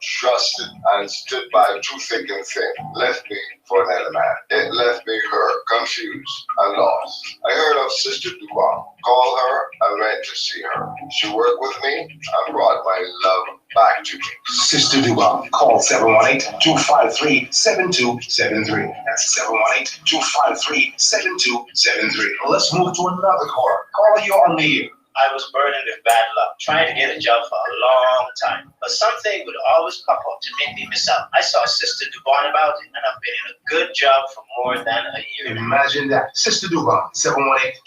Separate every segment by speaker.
Speaker 1: trusted and stood by through thick and thin, left me for another man. It left me hurt, confused, and lost. I heard of Sister Dubong. Called her and went to see her. She worked with me and brought my love back to me.
Speaker 2: Sister Dubong, call 718-253-7273. That's 718-253-7273. Let's move to another caller. Caller, you're on the air.
Speaker 3: I was burdened with bad luck, trying to get a job for a long time. But something would always pop up to make me miss out. I saw Sister Dubong about it, and I've been in a good job for more than a year.
Speaker 2: Imagine that. Sister Dubong,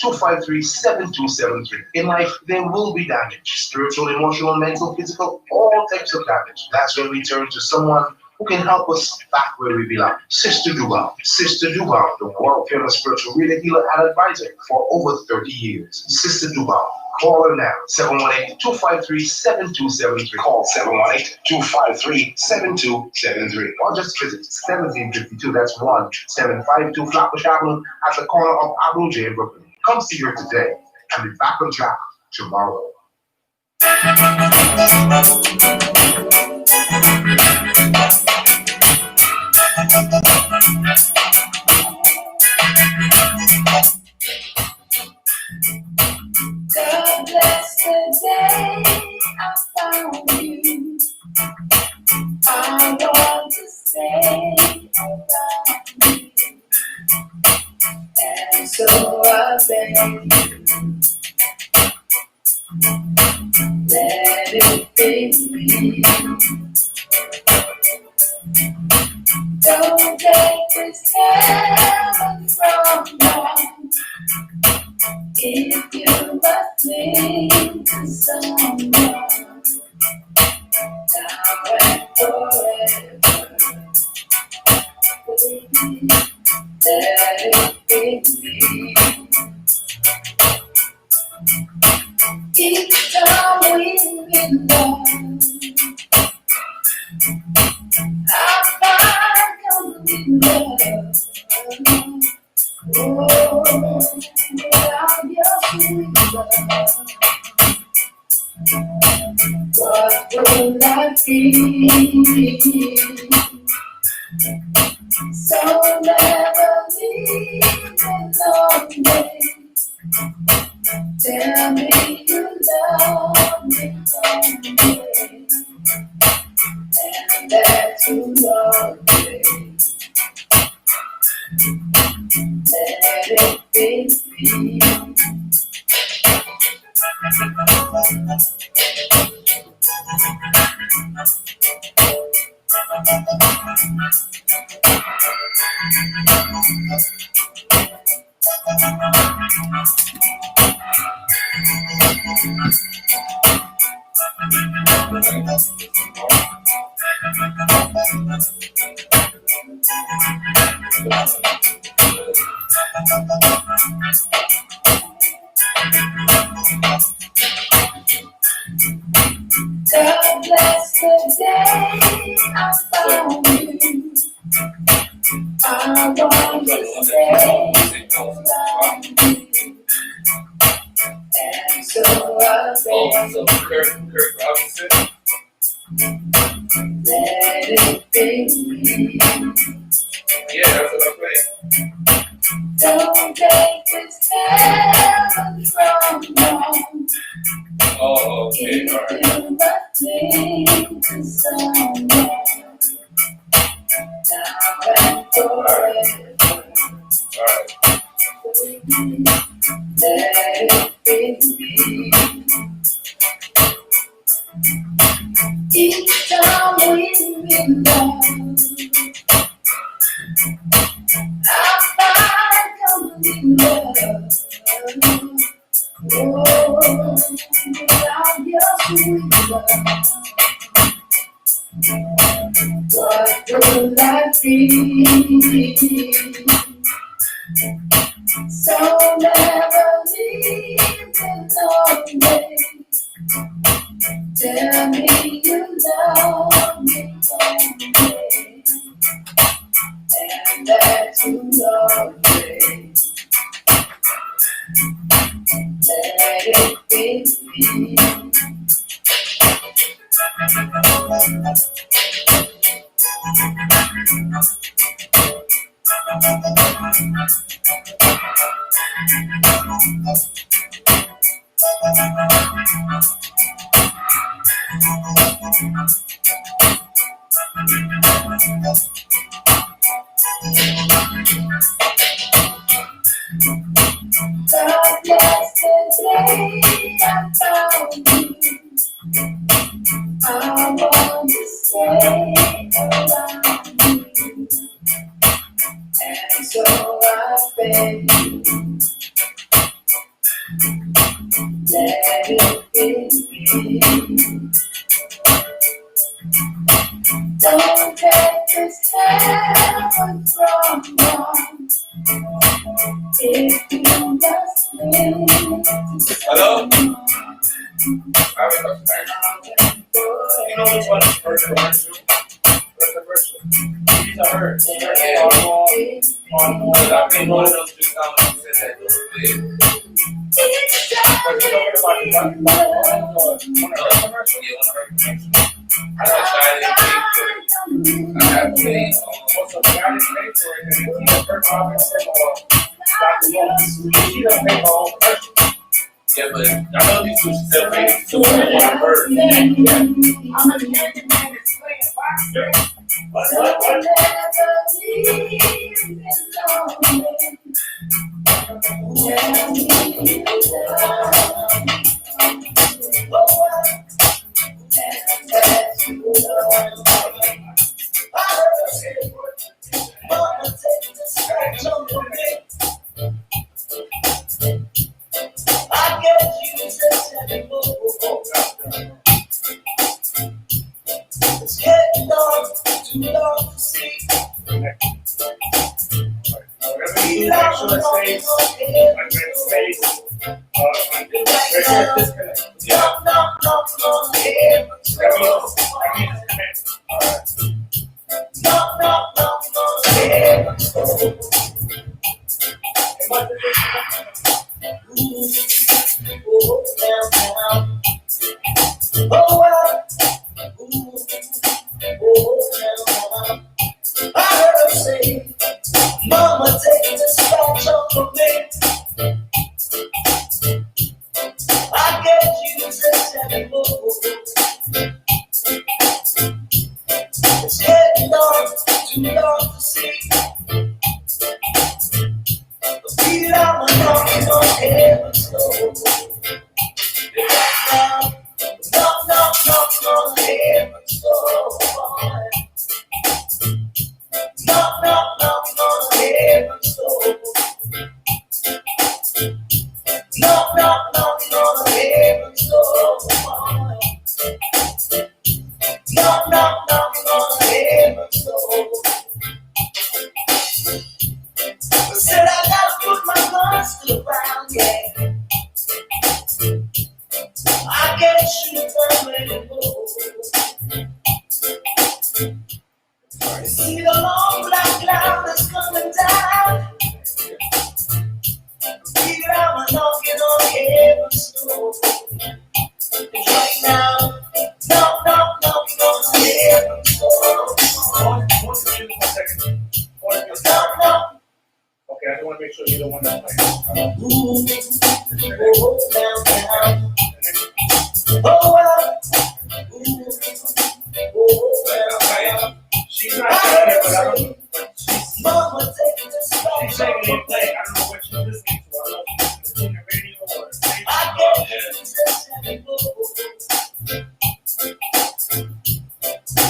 Speaker 2: 718-253-7273. In life, there will be damage. Spiritual, emotional, mental, physical, all types of damage. That's when we turn to someone who can help us back where we belong. Sister Dubong. Sister Dubong, the world famous spiritual reader, healer, and advisor for over 30 years. Sister Dubong. Call her now, 718-253-7273. Call 718-253-7273. Or just visit 1752, that's 1752 Flatbush Avenue at the corner of Abu J in Brooklyn. Come see her today and be back on track tomorrow.
Speaker 4: God bless the day I found you. I want to stay around you. And so I beg you, let it be me. Don't take this heaven from me. If you must cling to someone now and forever, baby, let it be me. Each time we meet love, I find complete love. Oh, without your sweet love, what will I be? So never leave me lonely. Tell me you love me only, and that you love me. Let it be me. God bless the day I found you. I want to stay around you. And so I beg let it be me.
Speaker 5: Yeah, that's what I'm playing.
Speaker 4: Don't take this heaven from me.
Speaker 5: Oh, okay, all right.
Speaker 4: If you but cling to someone now and forever,
Speaker 5: All right.
Speaker 4: let it be me. Each time we meet love, I find complete love. Oh, without your sweet love, what will I be? So never leave me lonely. Tell me you love me only, and that you love me. Let it be me. Yesterday I found you. I want to stay around you, and so I beg you, let it be. Don't take this heaven from wrong. If you just live.
Speaker 5: Hello? You know which one is first commercial? First commercial. These are hers. Yeah. I've been one of those 2,000 since that was big. But you talking about the one of her commercials? Yeah, one of her commercials. I got Shiny paid for it. I got paid. Also, Shiny paid for it. And it's either her mom or Dr. Lawrence. She doesn't pay for all commercials. Yeah, but I know these two still pay to one of her. What?
Speaker 4: I guess you just have to go. It's getting dark, too dark to see.
Speaker 5: Whatever you do, make sure it stays disconnect. Yeah.
Speaker 4: I heard her say, Mama, take this scotch off of me. I guess you just have to move. It's getting dark, too dark to see. The beat I'm knocking on heaven's door. Knock, knock, knock on heaven's door. Knock, knock, knock on heaven's door. Knock, knock, knock on heaven's door. Knock, knock, knock on heaven's door. I said I gotta put my guns to the ground, yeah. I can't shoot them anymore. You see the long black cloud that's coming down. Here I'm knocking on heaven's door. And right now, knock, knock, knocking on heaven's door. Knock, knock.
Speaker 5: Okay, I just want to make sure you're the one that's playing.
Speaker 4: Down, down. Oh,
Speaker 5: She's not saying it, but I don't.
Speaker 4: Mama, take this
Speaker 5: She's saying it in play. I don't know what she's listening to. I don't know if she's listening to the radio or the
Speaker 4: I
Speaker 5: station.
Speaker 4: guess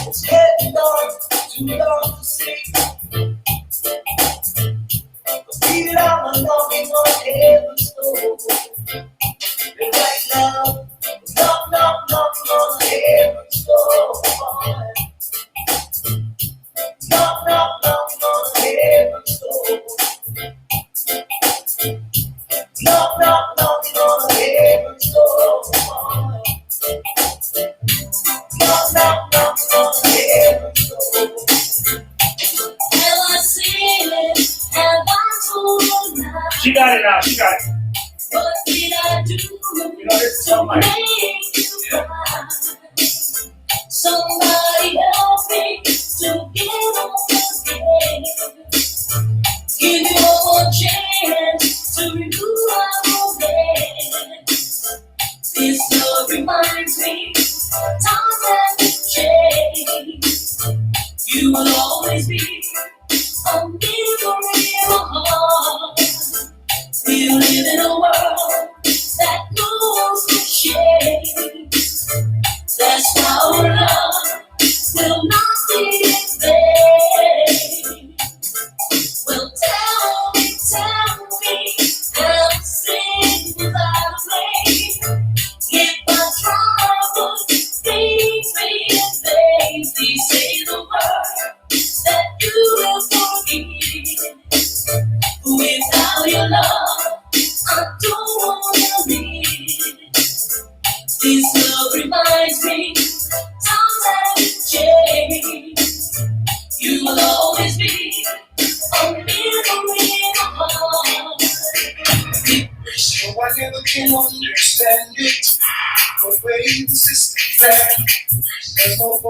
Speaker 4: it's getting dark, too dark to see. Beat it out, I'm knocking on heaven's door. And right now, knock, knock, knock on heaven's door. Knock, knock, knock on heaven's door. Knock, knock, knock on heaven's door. Knock, knock, knock on heaven's door. Well, I seen it, and I told her now.
Speaker 5: She got it now. She got it.
Speaker 4: What did I do
Speaker 5: You know, this is so
Speaker 4: to
Speaker 5: much.
Speaker 4: make you cry? Somebody help me to get on again.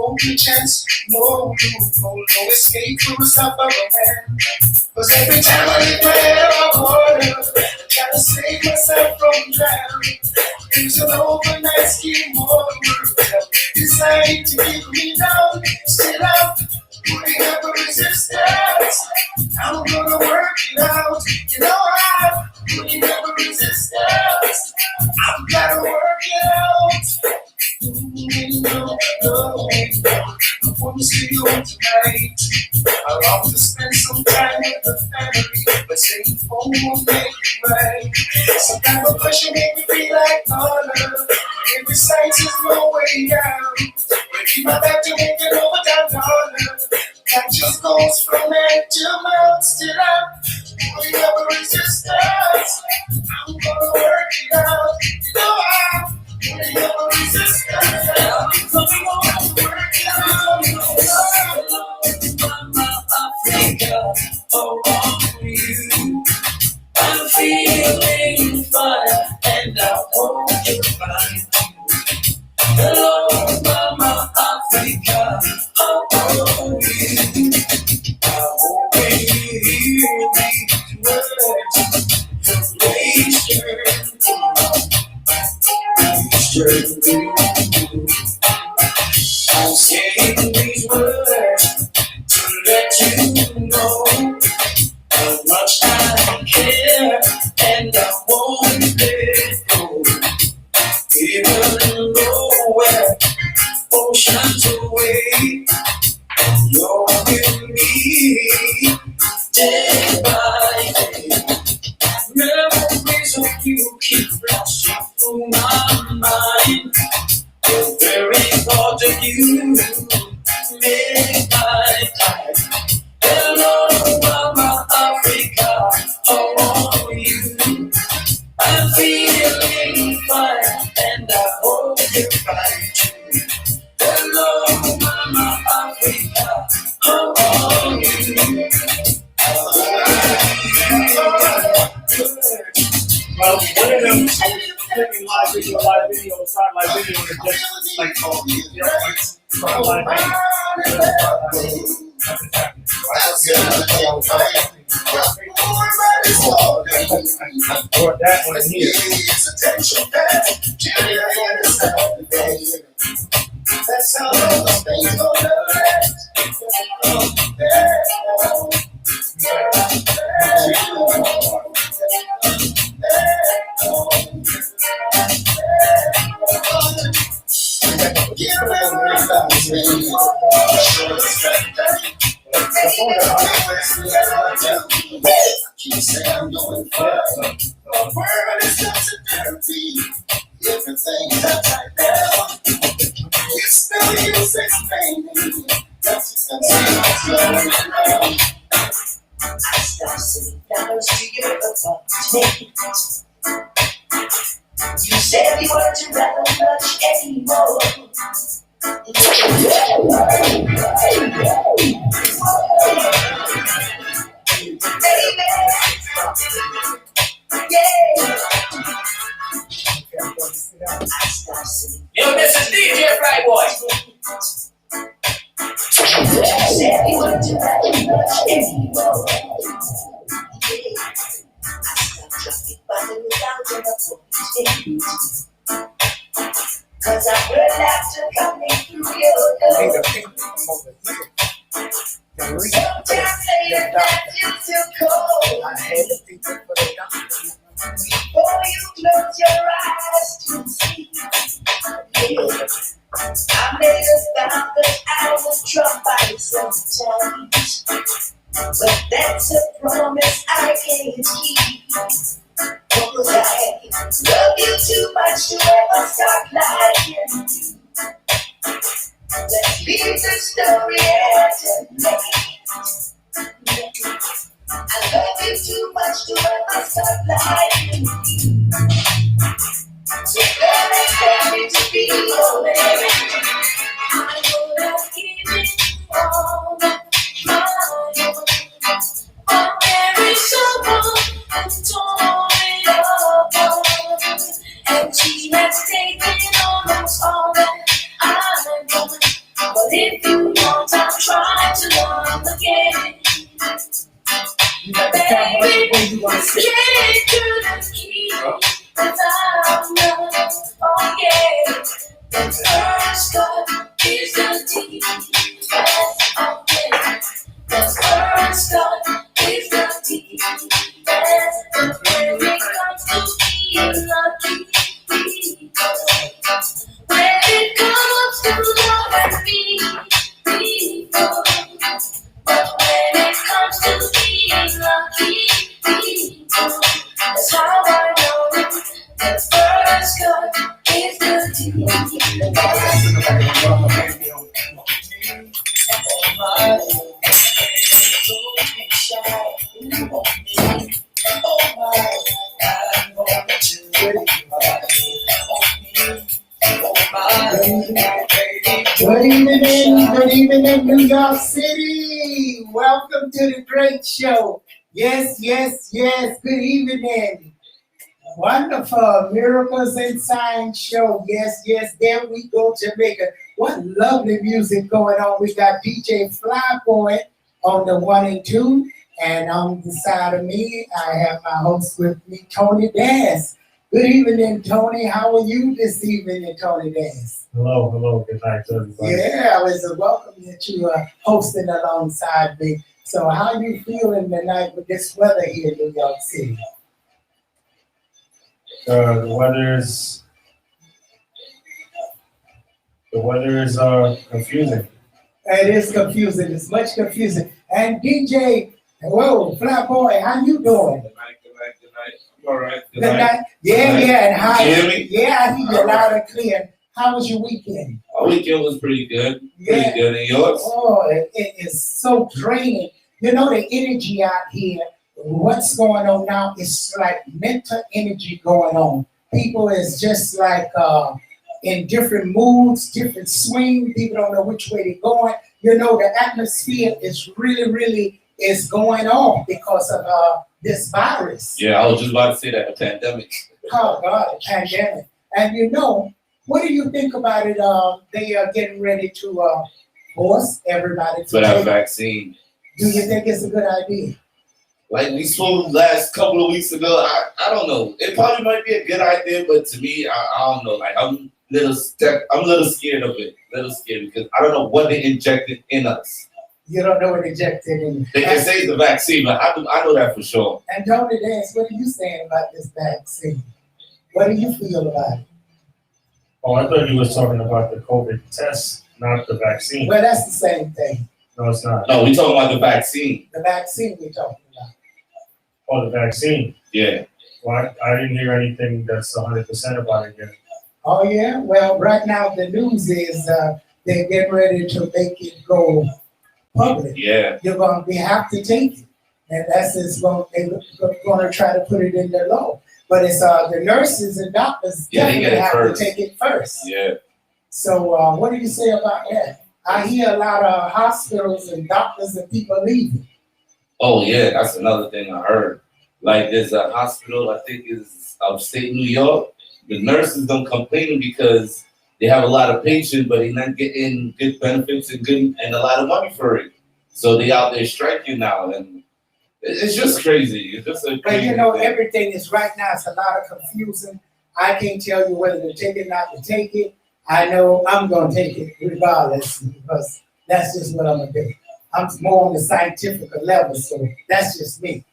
Speaker 4: only chance, no loophole, no escape from a suffering man. Cause every time I lift my head up water, try to save myself from drowning. There's an overnight scheme on designed to keep me down. Still I'm putting up a resistance. I'm gonna work it out. You know I'm putting up a resistance. I've gotta work it out. No, I wanna stay home tonight. I long to spend some time with the family, but staying home won't make it right. Some kind of pressure make me feel like honor. Every sight is no way down. Keep my back to make it over that dollar. That just goes from hand to mouth. Still I'm putting up a resistance. I'm gonna work it out. You know I'm putting up a resistance. So we gonna work it out. Mama Africa, oh, you. I'm feeling fine, and I hope you're fine. Hello, Mama Africa, how are you? I hope when you hear these words, I'm saying these words to let you know how much I care, and I won't let it go. Even though we're oceans away, you're with me day by day. Memories of you keep flashing through my mind. The very thought of you make my time. Hello, Mama Africa, how are you? I'm feeling fine, and I hope you're fine too. Hello, Mama Africa, how are you?
Speaker 6: Well, one of them, I was flipping live video, start live video, and it just like, oh, you know, start live video. Or that one here.
Speaker 4: That's how those things go Keep saying I'm doing fine. The world is such a therapy. Everything that's right now. It's still use explaining. That's what's going on. I start sitting down to your apartment. You said you weren't around much anymore. Baby, yeah.
Speaker 5: Yo, this is DJ Flyboy.
Speaker 4: Said you weren't around much anymore. Cause I heard laughter coming through your door. Sometimes later that you too cold. Before you close your eyes to sleep. I made a vow that I would drop by sometimes. But that's a promise I can't keep. Cause I love you too much to ever stop lying. Let's leave the story as it may. I love you too much to ever stop lying. So don't expect me to be your baby. I wanna keep it all my own. Oh, there is someone who's torn it apart, and she has taken almost all that I want. But If you want, I'll try to love again.
Speaker 6: You got the camera where you want to sit.
Speaker 4: Get through the key without love. Oh yeah. The first cut is the deep. That's all yeah. The first cut is the deep. That's when it comes to being lucky. When it comes to loving people. But when it comes to being lucky people, that's how I know the first cut is the deep. Oh my, I'm gonna let you really
Speaker 7: Good evening, New York City. Welcome to the great show. Yes. Good evening. Wonderful Miracles and Signs show. Yes. There we go, Jamaica. What lovely music going on. We got DJ Flyboy on the 1 and 2. And on the side of me, I have my host with me, Tony Dance. Good evening, Tony. How are you this evening, Tony Dance?
Speaker 6: Hello. Good night to everybody.
Speaker 7: Yeah, I was welcome that you are hosting alongside me. So how are you feeling tonight with this weather here in New York City?
Speaker 6: The weather is confusing.
Speaker 7: It is confusing. It's much confusing. And DJ, whoa, Flyboy, how you doing?
Speaker 5: Good night. All right.
Speaker 7: Good night. Yeah. And how?
Speaker 5: Can you hear me?
Speaker 7: Yeah, I hear you loud and clear. How was your weekend?
Speaker 5: Our weekend was pretty good.
Speaker 7: Yeah.
Speaker 5: Pretty good. And yours?
Speaker 7: Oh, it is so draining. You know, the energy out here, what's going on now is like mental energy going on. People is just like in different moods, different swing. People don't know which way they're going. You know, the atmosphere is really is going on because of this virus.
Speaker 5: Yeah, I was just about to say that, the pandemic.
Speaker 7: Oh, God, the pandemic. And you know, what do you think about it? They are getting ready to force everybody to
Speaker 5: For that
Speaker 7: take.
Speaker 5: vaccine.
Speaker 7: Do you think it's a good idea?
Speaker 5: Like we spoke last couple of weeks ago, I don't know. It probably might be a good idea, but to me, I don't know. Like I'm a little scared of it. Because I don't know what they injected in us.
Speaker 7: You don't know what injected in.
Speaker 5: They can say it's the vaccine, but I know that for sure.
Speaker 7: And Tony Dance, what are you saying about this vaccine? What do you feel about it?
Speaker 6: Oh, I thought you was talking about the COVID test, not the vaccine.
Speaker 7: Well, that's the same thing.
Speaker 6: No, it's not.
Speaker 5: No, we talking about the vaccine.
Speaker 7: The vaccine we're talking about.
Speaker 6: Oh, the vaccine.
Speaker 5: Yeah.
Speaker 6: Well, I didn't hear anything that's 100% about it yet.
Speaker 7: Oh, yeah? Well, right now the news is they're getting ready to make it go public.
Speaker 5: Yeah.
Speaker 7: You're going to have to take it. And that's just going to try to put it in their law. But it's the nurses and doctors definitely have to take it first.
Speaker 5: Yeah.
Speaker 7: So what do you say about that? I hear a lot of hospitals and doctors and people leaving.
Speaker 5: Oh yeah, that's another thing I heard. Like there's a hospital, I think is upstate New York. The nurses don't complain because they have a lot of patients, but they're not getting good benefits and a lot of money for it. So they out there striking now, and it's just crazy. It's just a
Speaker 7: But
Speaker 5: crazy
Speaker 7: you know,
Speaker 5: thing.
Speaker 7: everything is right now. It's a lot of confusion. I can't tell you whether to take it, not to take it. I know I'm gonna take it regardless because that's just what I'm gonna do. I'm more on the scientific level, so that's just me.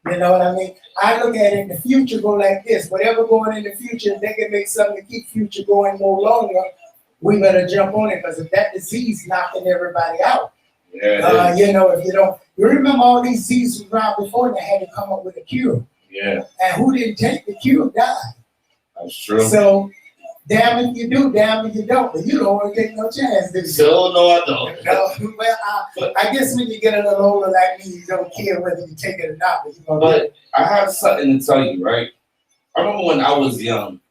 Speaker 7: You know what I mean? I look at it, the future go like this. Whatever going in the future, if they can make something to keep future going more longer, we better jump on it because if that disease knocking everybody out,
Speaker 5: Yeah,
Speaker 7: you know, if you don't, you remember all these diseases around before and they had to come up with a cure.
Speaker 5: yeah,
Speaker 7: And who didn't take the cure died.
Speaker 5: that's true.
Speaker 7: So, damn if you do, damn if you don't. But you don't want to take no chance, do you?
Speaker 5: So no, I don't.
Speaker 7: No, well, I guess when you get a little older like me, you don't care whether you take it or not. But you're gonna do it.
Speaker 5: But I have something to tell you, right? I remember when I was young,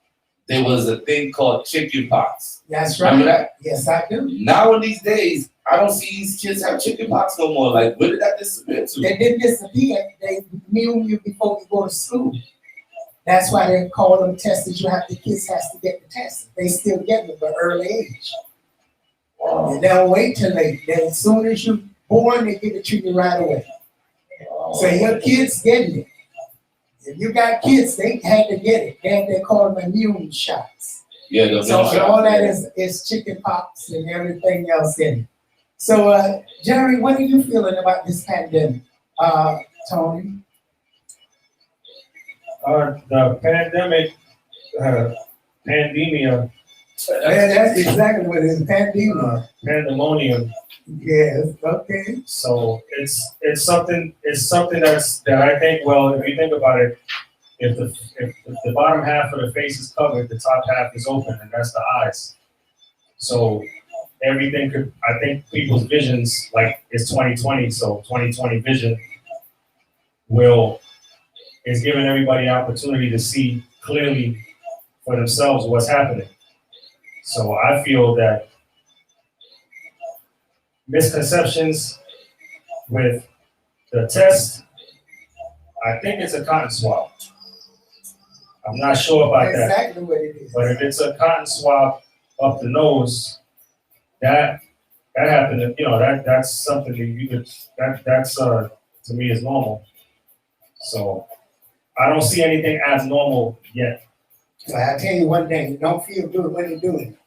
Speaker 5: there was a thing called chicken pox.
Speaker 7: That's right.
Speaker 5: Remember that?
Speaker 7: Yes, I do.
Speaker 5: Now in these days, I don't see these kids have chicken pox no more. Like, where did that disappear to?
Speaker 7: They didn't disappear. They knew you before you go to school. That's why they call them tests. The kids has to get the test. They still get it at an early age. They don't wait till late. Then as soon as you're born, they give it to you right away. So your kids getting it. If you got kids, they had to get it. They call them immune shots.
Speaker 5: Yeah, the
Speaker 7: So all that is chicken pox and everything else in it. So Jerry, what are you feeling about this pandemic? Tony?
Speaker 6: The pandemic, pandemia,
Speaker 7: Yeah, that's exactly what it is. Pandemic.
Speaker 6: pandemonium.
Speaker 7: Yes, okay.
Speaker 6: So it's something that I think, well, if you think about it, if the bottom half of the face is covered, the top half is open, and that's the eyes. So everything could, I think people's visions, like it's 2020, so 2020 vision is giving everybody opportunity to see clearly for themselves what's happening. So I feel that misconceptions with the test, I think it's a cotton swab. I'm not sure about that.
Speaker 7: Exactly what it is.
Speaker 6: But if it's a cotton swab up the nose, that happened. That's something that you could. That's to me is normal. So I don't see anything abnormal yet.
Speaker 7: So I tell you one thing, don't feel good when you're doing it.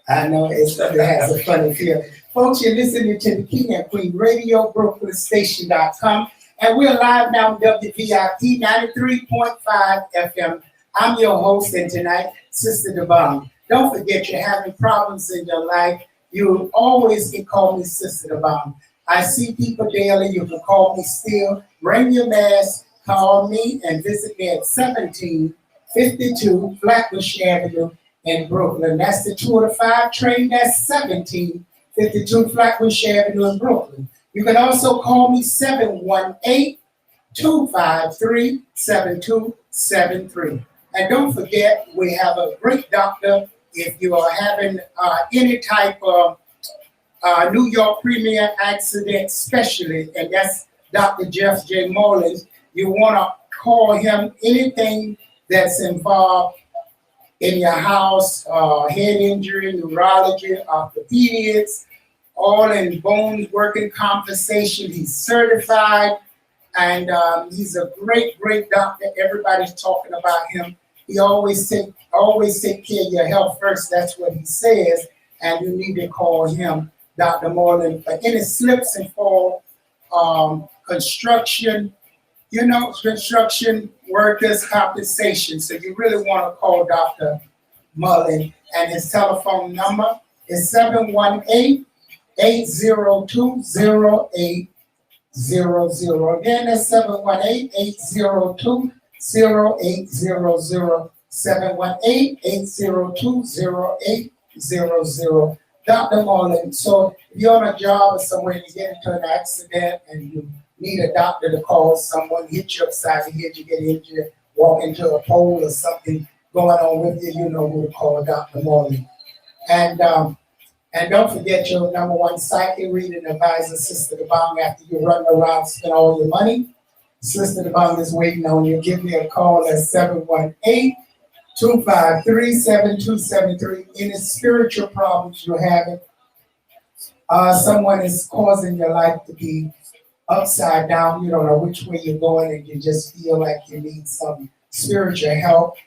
Speaker 7: I know it has a funny feel. Folks, you're listening to the King and Queen Radio, BrooklynStation.com, and we're live now on WVIP 93.5 FM. I'm your host, and tonight, Sister Dubong. Don't forget, you're having problems in your life. You always can call me Sister Dubong. I see people daily. You can call me still. Bring your mask, call me, and visit me at 1752 Flatbush Avenue in Brooklyn. That's the 2 to 5 train. That's 1752 Flatbush Avenue in Brooklyn. You can also call me 718-253-7273. And don't forget, we have a great doctor if you are having any type of New York Premier Accident Specialist, and that's Dr. Jeff J. Mullins. You want to call him anything that's involved in your house, head injury, neurology, orthopedics, all in bones working compensation. He's certified, and he's a great, great doctor. Everybody's talking about him. He always take care of your health first. That's what he says, and you need to call him, Dr. Moreland, for any slips and fall, construction workers' compensation. So you really want to call Dr. Mullen, and his telephone number is 718-802-0800. Again, that's 718-802-0800. 718-802-0800. Dr. Mullen. So if you're on a job or somewhere and you get into an accident and you need a doctor to call someone, hit you upside the head, you get injured, walk into a pole or something going on with you, you know who to call, Dr. Mullen. And don't forget your number one psychic reading advisor, Sister Dubong, after you run around, spend all your money. Sister Dubong is waiting on you. Give me a call at 718-253-7273. Any spiritual problems you're having, someone is causing your life to be upside down. You don't know which way you're going, and you just feel like you need some spiritual help.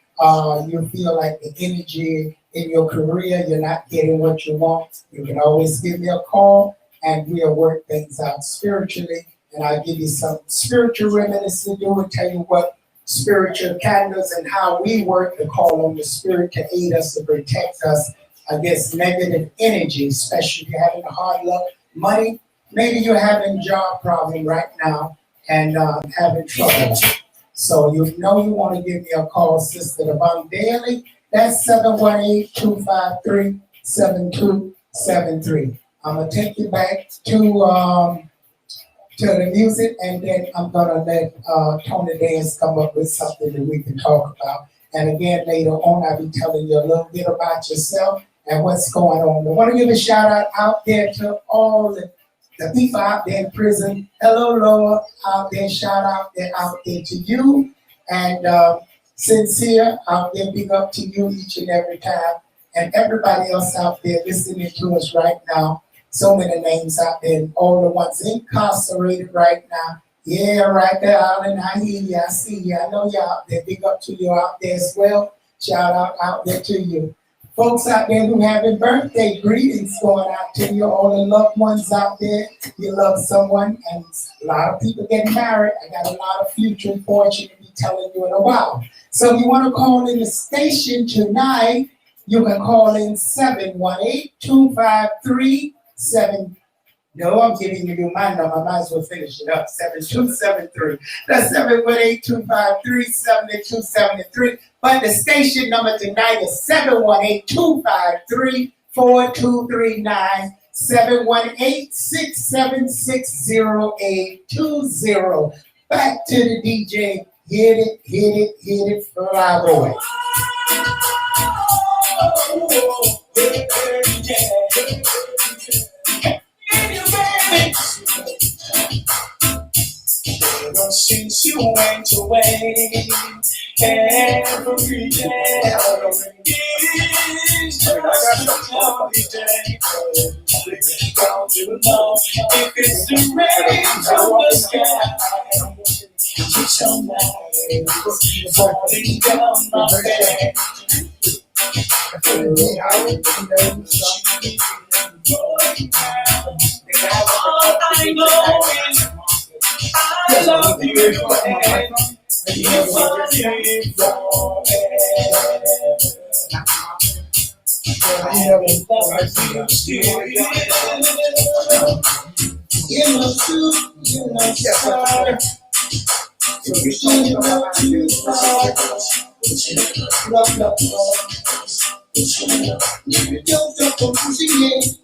Speaker 7: You feel like the energy in your career, you're not getting what you want. You can always give me a call, and we'll work things out spiritually. And I'll give you some spiritual remedies to do and tell you what spiritual candles and how we work to call on the spirit to aid us, to protect us against negative energy, especially if you're having a hard luck, money. Maybe you're having job problem right now and having trouble. So you know you want to give me a call, Sister Dubong, daily. That's 718-253-7273. I'm going to take you back to the music, and then I'm going to let Tony Dance come up with something that we can talk about. And again, later on, I'll be telling you a little bit about yourself and what's going on. I want to give a shout out there to all the people out there in prison. Hello, Lord, out there, shout out there to you. And Sincere out there, big up to you each and every time. and everybody else out there listening to us right now. So many names out there, and all the ones incarcerated right now. Yeah, right there, Alan. I hear you. I see you. I know you out there. Big up to you out there as well. Shout out there to you. Folks out there who having birthday greetings going out to you, all the loved ones out there. You love someone, and a lot of people getting married. I got a lot of future fortune to be telling you in a while. So if you want to call in the station tonight, you can call in 718-253-7. No, I'm giving you my number. I might as well finish it up. 7273. That's 718-253-7273. But the station number tonight is 718-253-4239. 718-676-0820. Back to the DJ. Hit it, fly boy.
Speaker 4: Since you went away, every day is just a lovely day. Don't you know if it's the rain from the sky? It's so nice, falling down my back. All I know is I love you and you're funny
Speaker 7: You know, too, you know, sorry. You know, too, sorry. Love. You don't stop from pushing it.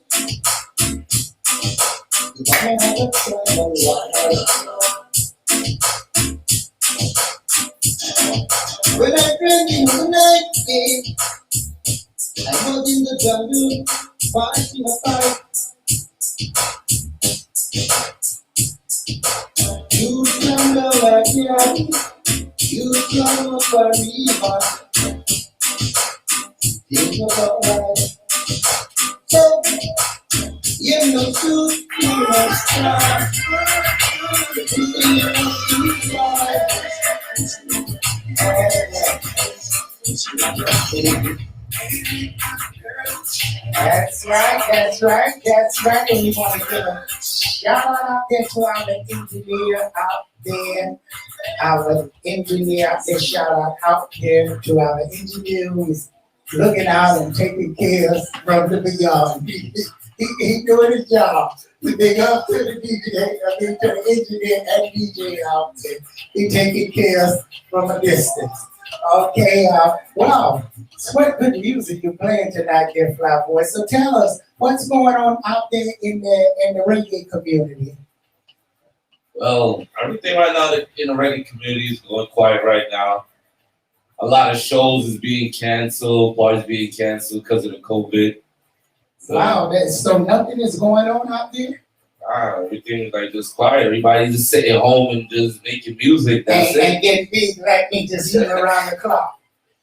Speaker 7: When I dreamt in the night, I was in the jungle, fighting a fight. You come like yeah, you come up a river. Think about right. So, you know, too, you know, stop. You know, too, fly. That's right. And we want to give a shout out there to our engineer out there. Shout out there to our engineer who's looking out and taking care of us from the beyond. He doing his job. We big up to the DJ, to the engineer and DJ out there. He taking care of us from a distance. Okay, wow. What good music you playing tonight there, Flyboy. So tell us what's going on out there in the reggae community.
Speaker 5: Well, everything right now in the reggae community is going quiet right now. A lot of shows is being canceled, parties being canceled because of the COVID. So,
Speaker 7: wow, so nothing is going on out there?
Speaker 5: Everything is like just quiet. Everybody's just sitting home and just making music. That's it.
Speaker 7: And getting big like me, just eating around the clock.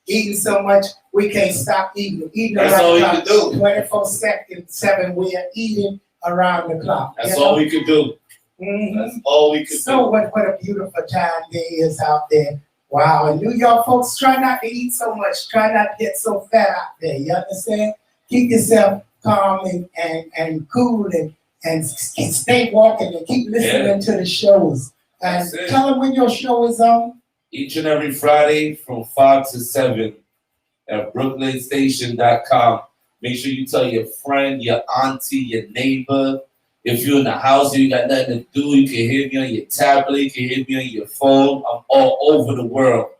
Speaker 7: Eating so much, we can't stop eating.
Speaker 5: That's all we can do.
Speaker 7: 24/7, we are eating around the clock.
Speaker 5: That's all we can do.
Speaker 7: Mm-hmm.
Speaker 5: That's all we can do.
Speaker 7: So what a beautiful time there is out there. Wow, and New York folks, try not to eat so much. Try not to get so fat out there. You understand? Keep yourself calm and cool and stay walking and keep listening to the shows. And tell them when your show is on.
Speaker 5: Each and every Friday from 5 to 7 at brooklynstation.com. Make sure you tell your friend, your auntie, your neighbor. If you're in the house and you got nothing to do, you can hear me on your tablet, you can hear me on your phone. I'm all over the world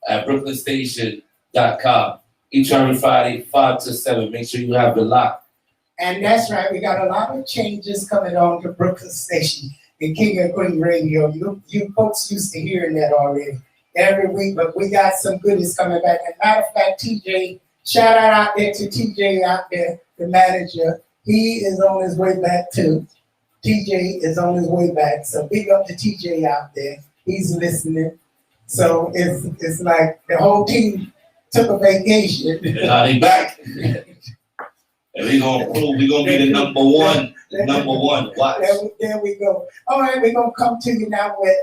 Speaker 5: at brooklynstation.com. Each and every Friday, 5 to 7. Make sure you have it locked.
Speaker 7: And that's right. We got a lot of changes coming on to Brooklyn Station and King and Queen Radio. You folks used to hearing that already every week, but we got some goodies coming back. And matter of fact, TJ, shout out there to TJ out there, the manager. He is on his way back too. TJ is on his way back. So big up to TJ out there. He's listening. So it's like the whole team took a vacation.
Speaker 5: Are they back? And we gonna prove we gonna be the number one. Watch.
Speaker 7: There we go. All right, we're gonna come to you now with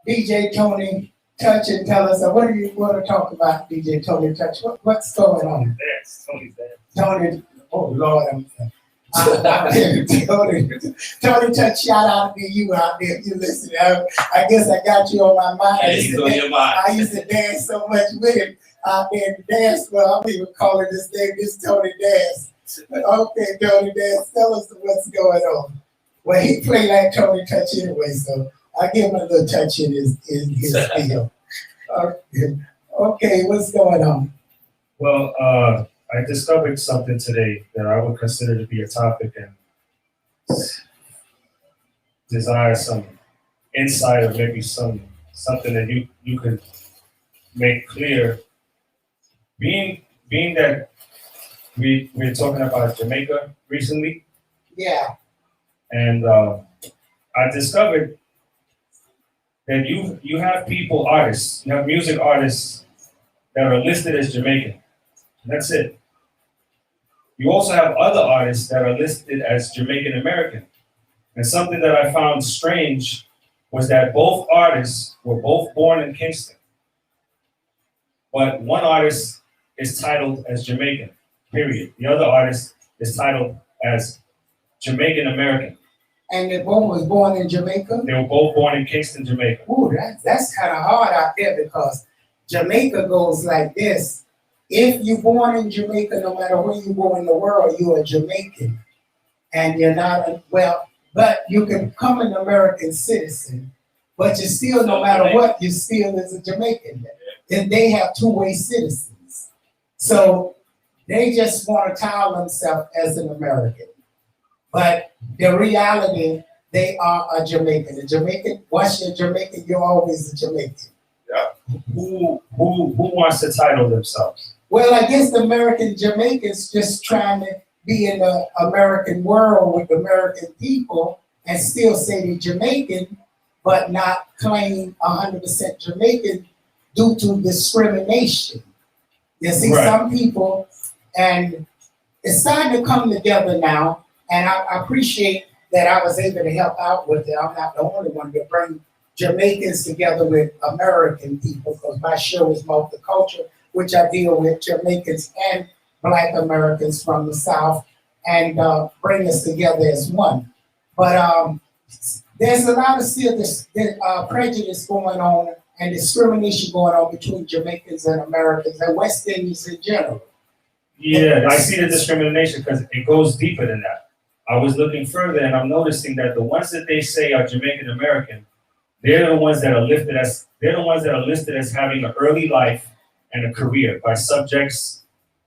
Speaker 7: DJ Tony Touch and tell us what do you want to talk about, DJ Tony Touch? What's going on?
Speaker 6: Dance, Tony's dance.
Speaker 7: Tony, oh Lord, Tony Touch, shout out to you out there if you listening. I guess I got you on my mind.
Speaker 5: Yeah, he's on your mind.
Speaker 7: I used to dance so much with him out there in the dance. Well, I'm even calling this name this Tony Dance. Okay, Tony Dance, tell us what's going on. Well, he played like Tony Touch anyway, so I give him a little touch in his deal. Okay, what's going on?
Speaker 6: Well, I discovered something today that I would consider to be a topic and desire some insight or maybe something that you could make clear. Being that we're talking about Jamaica recently.
Speaker 7: Yeah.
Speaker 6: And I discovered that you have artists, you have music artists that are listed as Jamaican. That's it. You also have other artists that are listed as Jamaican American. And something that I found strange was that both artists were both born in Kingston. But one artist is titled as Jamaican, period. The other artist is titled as Jamaican American.
Speaker 7: And they both was born in Jamaica?
Speaker 6: They were both born in Kingston, Jamaica.
Speaker 7: Ooh, that's kind of hard out there because Jamaica goes like this. If you're born in Jamaica, no matter where you go in the world, you're a Jamaican. And you're not, but you can become an American citizen, but you still, no matter what, you still is a Jamaican. And they have two-way citizens. So they just want to title themselves as an American. But the reality, they are a Jamaican. A Jamaican, once you're Jamaican, you're always a Jamaican.
Speaker 6: Yeah. Who wants to title themselves?
Speaker 7: Well, I guess the American Jamaicans just trying to be in the American world with the American people and still say they're Jamaican, but not claim 100% Jamaican due to discrimination. You see,
Speaker 6: right.
Speaker 7: Some people, and it's starting to come together now, and I appreciate that I was able to help out with it. I'm not the only one to bring Jamaicans together with American people, because my show is multicultural, which I deal with Jamaicans and Black Americans from the South, and bring us together as one. But there's a lot of still this prejudice going on and discrimination going on between Jamaicans and Americans and West Indians in general.
Speaker 6: Yeah, I see the discrimination because it goes deeper than that. I was looking further and I'm noticing that the ones that they say are Jamaican American, they're the ones that are listed as having an early life and a career by subjects,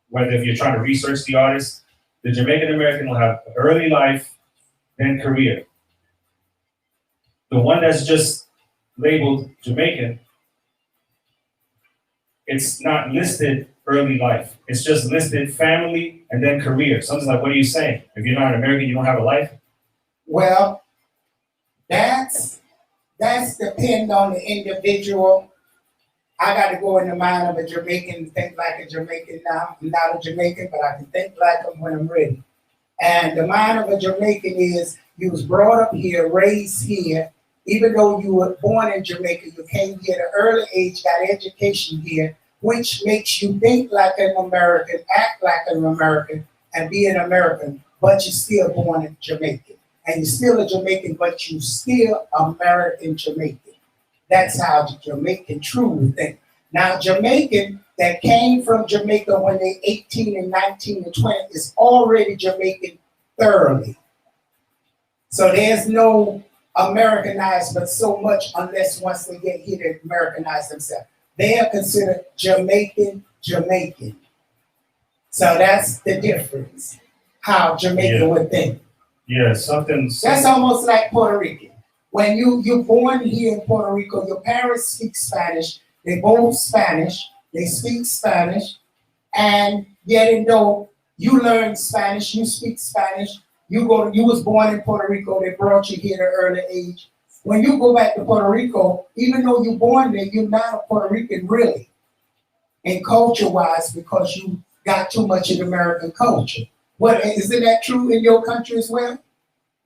Speaker 6: whether if you're trying to research the artist, the Jamaican American will have early life, then career. The one that's just labeled Jamaican, it's not listed early life. It's just listed family and then career. Something's like, what are you saying? If you're not an American, you don't have a life?
Speaker 7: Well, that's depend on the individual. I got to go in the mind of a Jamaican and think like a Jamaican now. I'm not a Jamaican, but I can think like them when I'm ready. And the mind of a Jamaican is you was brought up here, raised here. Even though you were born in Jamaica, you came here at an early age, got education here, which makes you think like an American, act like an American, and be an American, but you're still born in Jamaica. And you're still a Jamaican, but you're still American Jamaican. That's how the Jamaican truly think. Now, Jamaican that came from Jamaica when they're 18 and 19 and 20 is already Jamaican thoroughly. So there's no Americanized, but so much unless once they get here to Americanize themselves. They are considered Jamaican. So that's the difference, how Jamaica would think.
Speaker 6: Yeah, something.
Speaker 7: That's almost like Puerto Rican. When you're born here in Puerto Rico, your parents speak Spanish, they both Spanish, they speak Spanish, and yet though you learn Spanish, you speak Spanish, you was born in Puerto Rico, they brought you here at an early age. When you go back to Puerto Rico, even though you're born there, you're not a Puerto Rican really, and culture-wise, because got too much of the American culture. What, isn't that true in your country as well?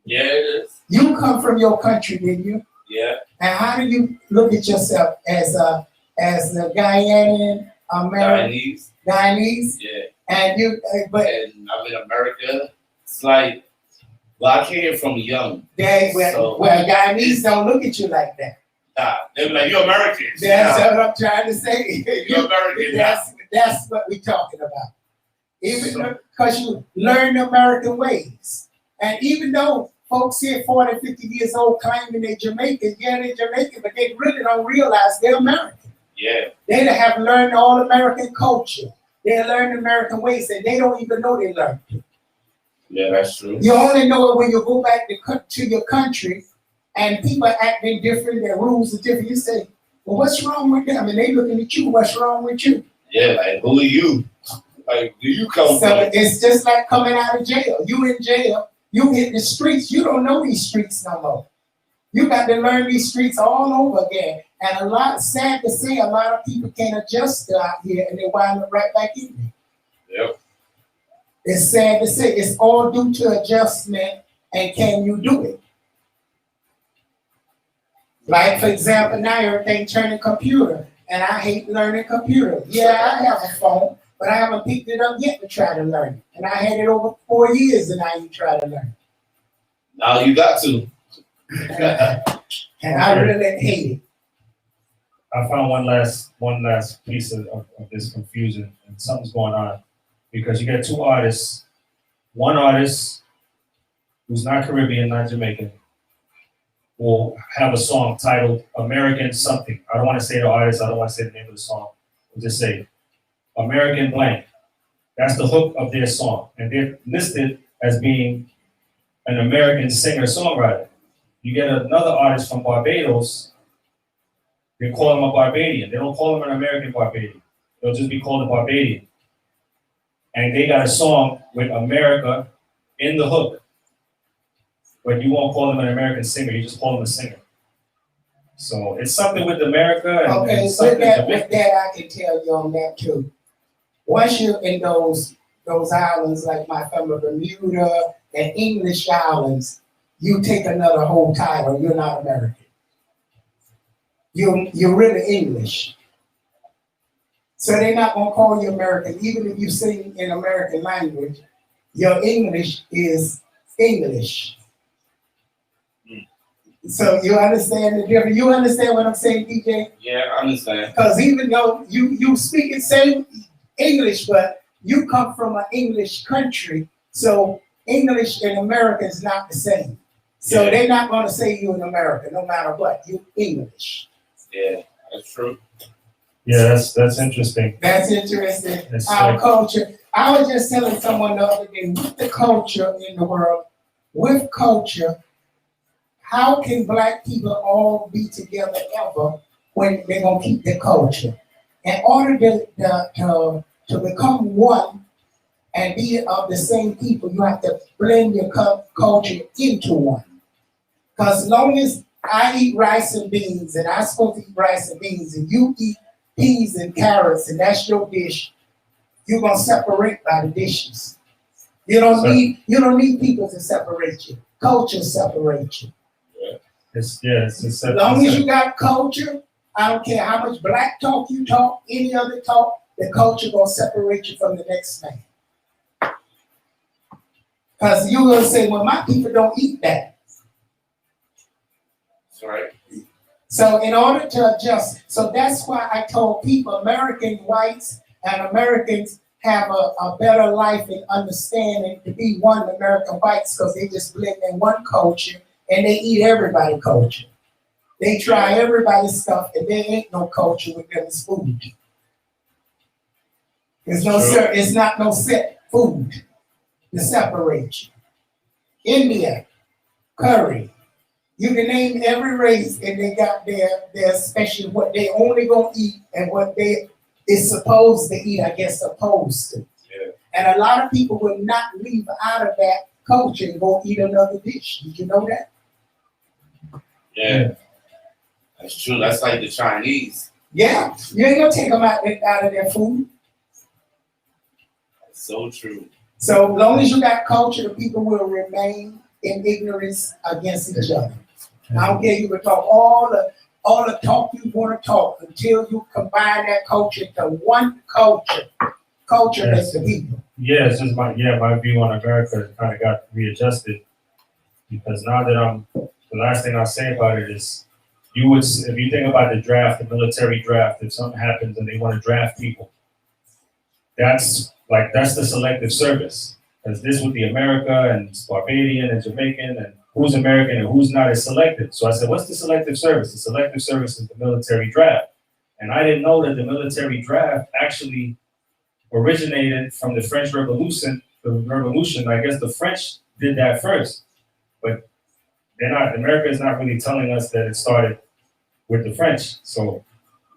Speaker 5: Yeah, it is.
Speaker 7: You come from your country, didn't you?
Speaker 5: Yeah.
Speaker 7: And how do you look at yourself as a Guyanian American? Guyanese?
Speaker 5: Yeah.
Speaker 7: And you, but
Speaker 5: And I'm in America. It's like, well, I came from young.
Speaker 7: well, Guyanese don't look at you like that.
Speaker 5: Nah, they be like, you're American.
Speaker 7: That's what I'm trying to say.
Speaker 5: You're American.
Speaker 7: That's what we're talking about. Even because you learn American ways. And even though folks here 40, 50 years old claiming they're Jamaican, yeah, they're Jamaican, but they really don't realize they're American.
Speaker 5: Yeah.
Speaker 7: They have learned all American culture. They learned American ways, and they don't even know they learned it.
Speaker 5: Yeah, that's true.
Speaker 7: You only know it when you go back to your country and people are acting different, their rules are different. You say, well, what's wrong with them? And they looking at you, what's wrong with you?
Speaker 5: Yeah, like, who are you? Like, do you come
Speaker 7: So
Speaker 5: from?
Speaker 7: it's just like coming out of jail. You in jail, you hit the streets, you don't know these streets no more. You got to learn these streets all over again. And sad to say, a lot of people can't adjust out here and they wind up right back in there.
Speaker 5: Yep.
Speaker 7: It's sad to say, it's all due to adjustment, and can you do it? Like, for example, now everything turning computer, and I hate learning computer. Yeah, I have a phone, but I haven't picked it up yet to try to learn it. And I had it over 4 years, and I ain't try to learn
Speaker 5: Now you got to.
Speaker 7: it. And I really hate it.
Speaker 6: I found one last piece of this confusion, and something's going on because you got two artists. One artist who's not Caribbean, not Jamaican, will have a song titled American something. I don't want to say the artist, I don't want to say the name of the song. I'll just say American blank. That's the hook of their song. And they're listed as being an American singer-songwriter. You get another artist from Barbados, they call him a Barbadian. They don't call him an American Barbadian. They'll just be called a Barbadian. And they got a song with America in the hook. But you won't call him an American singer, you just call him a singer. So it's something with America and,
Speaker 7: Okay,
Speaker 6: and something
Speaker 7: with that, I can tell you on that too. Once you're in those islands, like my family, Bermuda and English islands, you take another whole title, you're not American. You're really English. So they're not gonna call you American, even if you sing in American language, your English is English. So you understand the difference? You understand what I'm saying, DJ?
Speaker 5: Yeah, I understand.
Speaker 7: Because even though you speak the same English, but you come from an English country, so English and America is not the same. So
Speaker 5: Yeah.
Speaker 7: they're not gonna say you in America, no matter what. You English.
Speaker 5: Yeah, that's true.
Speaker 6: Yeah, that's interesting.
Speaker 7: That's interesting.
Speaker 6: That's
Speaker 7: Our
Speaker 6: right.
Speaker 7: culture. I was just telling someone the other day, with the culture in the world, with culture, how can Black people all be together ever when they're gonna keep their culture? In order to become one and be of the same people, you have to blend your culture into one. Because as long as I eat rice and beans, and I'm supposed to eat rice and beans, and you eat peas and carrots, and that's your dish, you're gonna separate by the dishes. You don't need people to separate you. Culture separates you.
Speaker 6: It's
Speaker 7: As long as you got culture, I don't care how much Black talk you talk, any other talk, the culture gonna separate you from the next man. Because you gonna say, well, my people don't eat that.
Speaker 5: That's right.
Speaker 7: So in order to adjust, so that's why I told people, American whites and Americans have a better life and understanding to be one American whites because they just blend in one culture and they eat everybody's culture. They try everybody's stuff and there ain't no culture with them as food. There's no it's not no set food to separate you. India, curry. You can name every race and they got their special, what they only gonna eat and what they is supposed to eat, I guess supposed to.
Speaker 5: Yeah.
Speaker 7: And a lot of people would not leave out of that culture and go eat another dish. Did you know that?
Speaker 5: Yeah. That's true. That's like the Chinese.
Speaker 7: Yeah, you ain't gonna take them out of their food.
Speaker 5: So true.
Speaker 7: So as long as you got culture, the people will remain in ignorance against each other. I don't care, you can talk all the talk you want to talk until you combine that culture to one culture. Culture is the people.
Speaker 6: Yeah, it's just my view on America kind of got readjusted because now that the last thing I'll say about it is if you think about the draft, the military draft, if something happens and they want to draft people, that's the selective service. Because this would be America and Barbadian and Jamaican and who's American and who's not is selective. So I said, what's the selective service? The selective service is the military draft. And I didn't know that the military draft actually originated from the French Revolution. I guess the French did that first. But America is not really telling us that it started with the French. So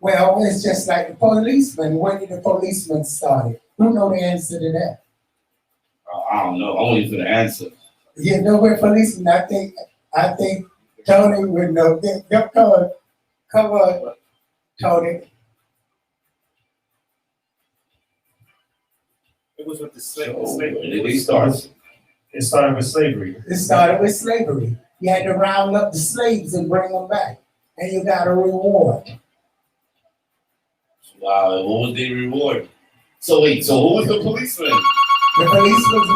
Speaker 7: Well, it's just like the policeman. When did the policeman start? Who know the answer to that?
Speaker 5: I don't know. Only for the answer.
Speaker 7: You know where policeman? I think Tony would know. Come on, Tony.
Speaker 6: it was with the
Speaker 5: It starts.
Speaker 6: It started with slavery.
Speaker 7: It started with slavery. You had to round up the slaves and bring them back, and you got a reward.
Speaker 5: Wow, what was the reward? So wait, so who was the policeman?
Speaker 7: The policeman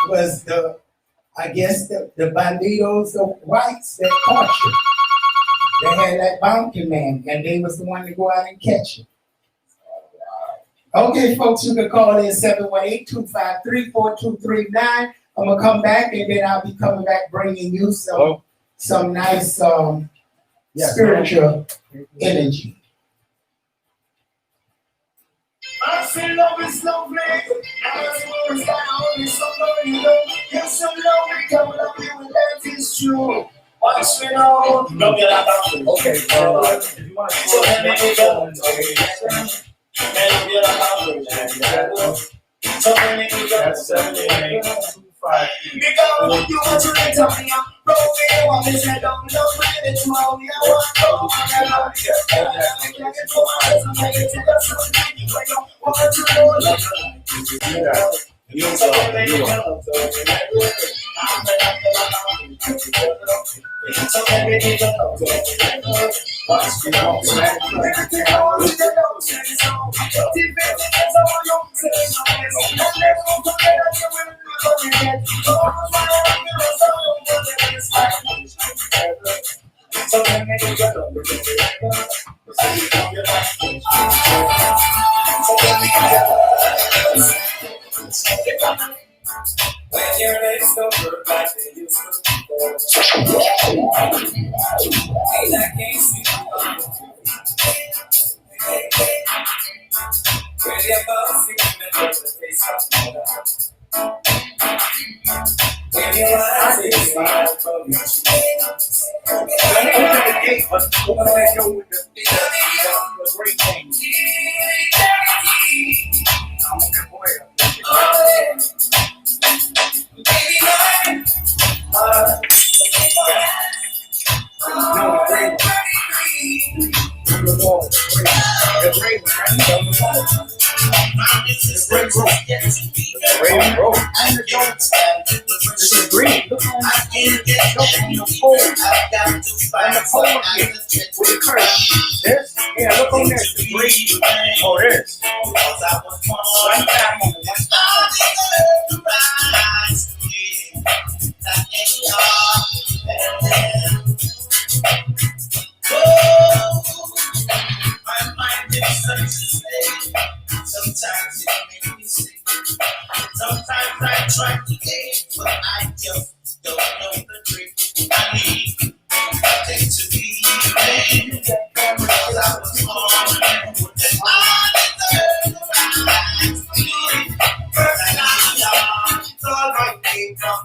Speaker 7: was the banditos, the whites that caught you. They had that bounty man, and they was the one to go out and catch you. Okay, folks, you can call in 718-253-4239. I'm gonna come back, and then I'll be coming back bringing you some nice spiritual energy.
Speaker 4: I say love is lovely. As words that only somebody know. You're so lovely, come love you, and that is true. Watch me now. Love you like that. Okay, if you want to so let me go. So let me go.
Speaker 6: That's 78253.
Speaker 4: Because you want to let me roll me, want me to don't know when it's wrong. You want to go on and on. When your legs don't work like they used to, and I can't see when your boss is in the face of when your eyes is smile from your cheek.
Speaker 2: Open the gate, but open that door with the great thing. I'm on that boy. This is green. Look on the pole. And the pole here with the curve. This? Yeah, look on this. The green. Oh, this. One time on the one
Speaker 4: My mind is such a state. Sometimes it makes me sick. Sometimes I try to get, but I just don't know the trick. I need nothing to be made. Because I was born with an eye to the right. First I got so I came from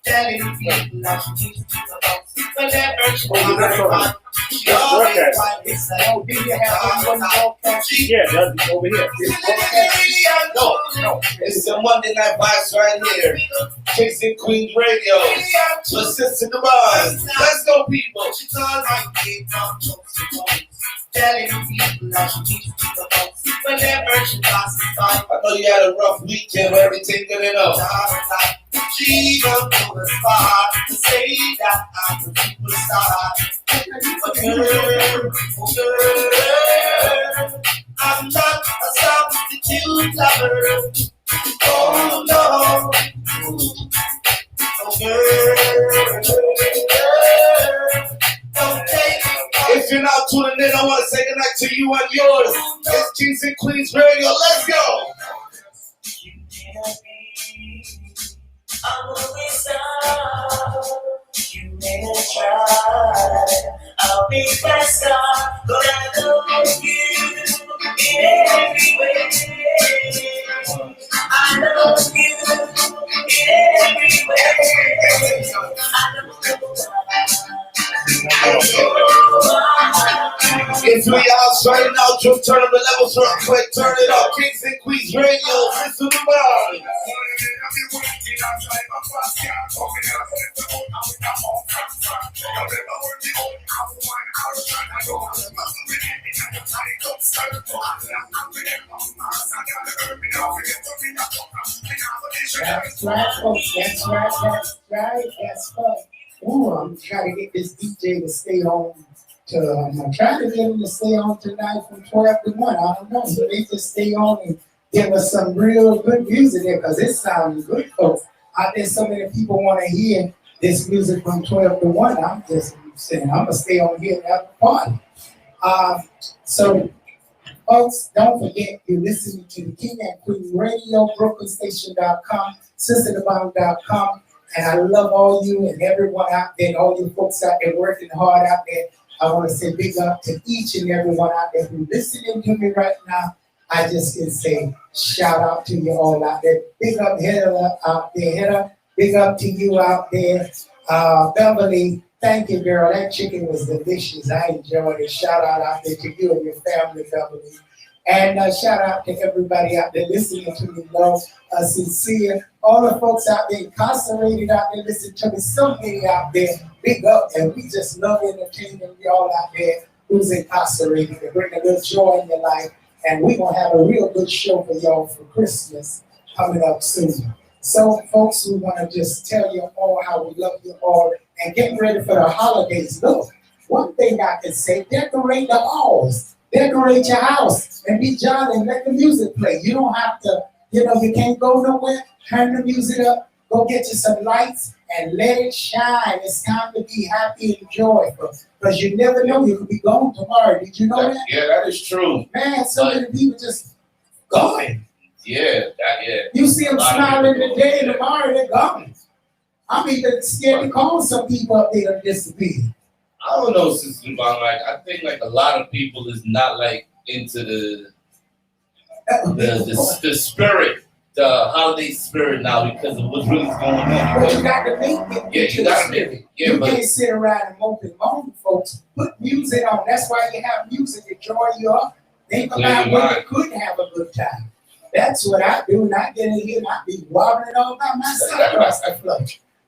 Speaker 4: telling people that she's about to never go.
Speaker 6: Yeah, that's over here.
Speaker 5: No, it's the Monday Night Vibes right here. Chasing Queens Radio. So assist in the bars. Let's go, people.
Speaker 4: telling people how she teaches the folks whenever she passes by.
Speaker 5: I know you had a rough weekend where everything didn't know.
Speaker 4: She even go as far to say that I'm a superstar. But girl, oh girl, I'm not a substitute lover. Oh no, oh girl, don't take
Speaker 5: If you're not tuning in, I want to say goodnight to you and yours. It's Kings and Queens Radio. Let's go.
Speaker 4: you near me. I'm always down. You may try. I'll be that star, but I love you in every way. I love you in every way. I don't know why.
Speaker 5: It's 3 hours right now. Just turn up the levels real quick. Turn it up. Kings and Queens Radio. Listen to the bar.
Speaker 7: That's right, folks. That's right. That's right. That's right. Ooh, I'm trying to get this DJ to stay on. I'm trying to get him to stay on tonight from 12 to 1. I don't know. He may just stay on and give us some real good music there because it sounds good, folks. Out there, so many people want to hear this music from 12 to 1. I'm just saying, I'm going to stay on here at the party. So, folks, don't forget, you're listening to the King and Queen Radio, BrooklynStation.com, SisterDubong.com, and I love all you and everyone out there, and all you folks out there working hard out there. I want to say big up to each and everyone out there who's listening to me right now. I just can say shout out to you all out there. Big up, Heather out there. Heather, big up to you out there. Beverly, thank you, girl. That chicken was delicious. I enjoyed it. Shout out there to you and your family, Beverly. And shout out to everybody out there listening to me, love, sincere. All the folks out there incarcerated out there listening to me. So many out there, big up. And we just love entertaining y'all out there who's incarcerated to bring a little joy in your life. And we're going to have a real good show for y'all for Christmas coming up soon. So, folks, we want to just tell you all how we love you all and get ready for the holidays. Look, one thing I can say, decorate the halls. Decorate your house and be jolly and let the music play. You don't have to, you can't go nowhere. Turn the music up, go get you some lights and let it shine. It's time to be happy and joyful because you never know, you could be gone tomorrow. Did you know that?
Speaker 5: Yeah, that is true.
Speaker 7: Man, so many people just going.
Speaker 5: Yeah.
Speaker 7: You see them smiling today and tomorrow they're gone. I'm even scared to call some people up there to disappear.
Speaker 5: I don't know, Sister Dubong. Like, I think like a lot of people is not like into the spirit, the holiday spirit now because of what's really going on.
Speaker 7: But you got to make it.
Speaker 5: Yeah, you got to make it. Yeah,
Speaker 7: you
Speaker 5: but
Speaker 7: can't sit around and mope and moan, folks. Put music on. That's why you have music to joy you up. Think about when you could have a good time. That's what I do. Not get in here and I be wobbling all by myself across the floor.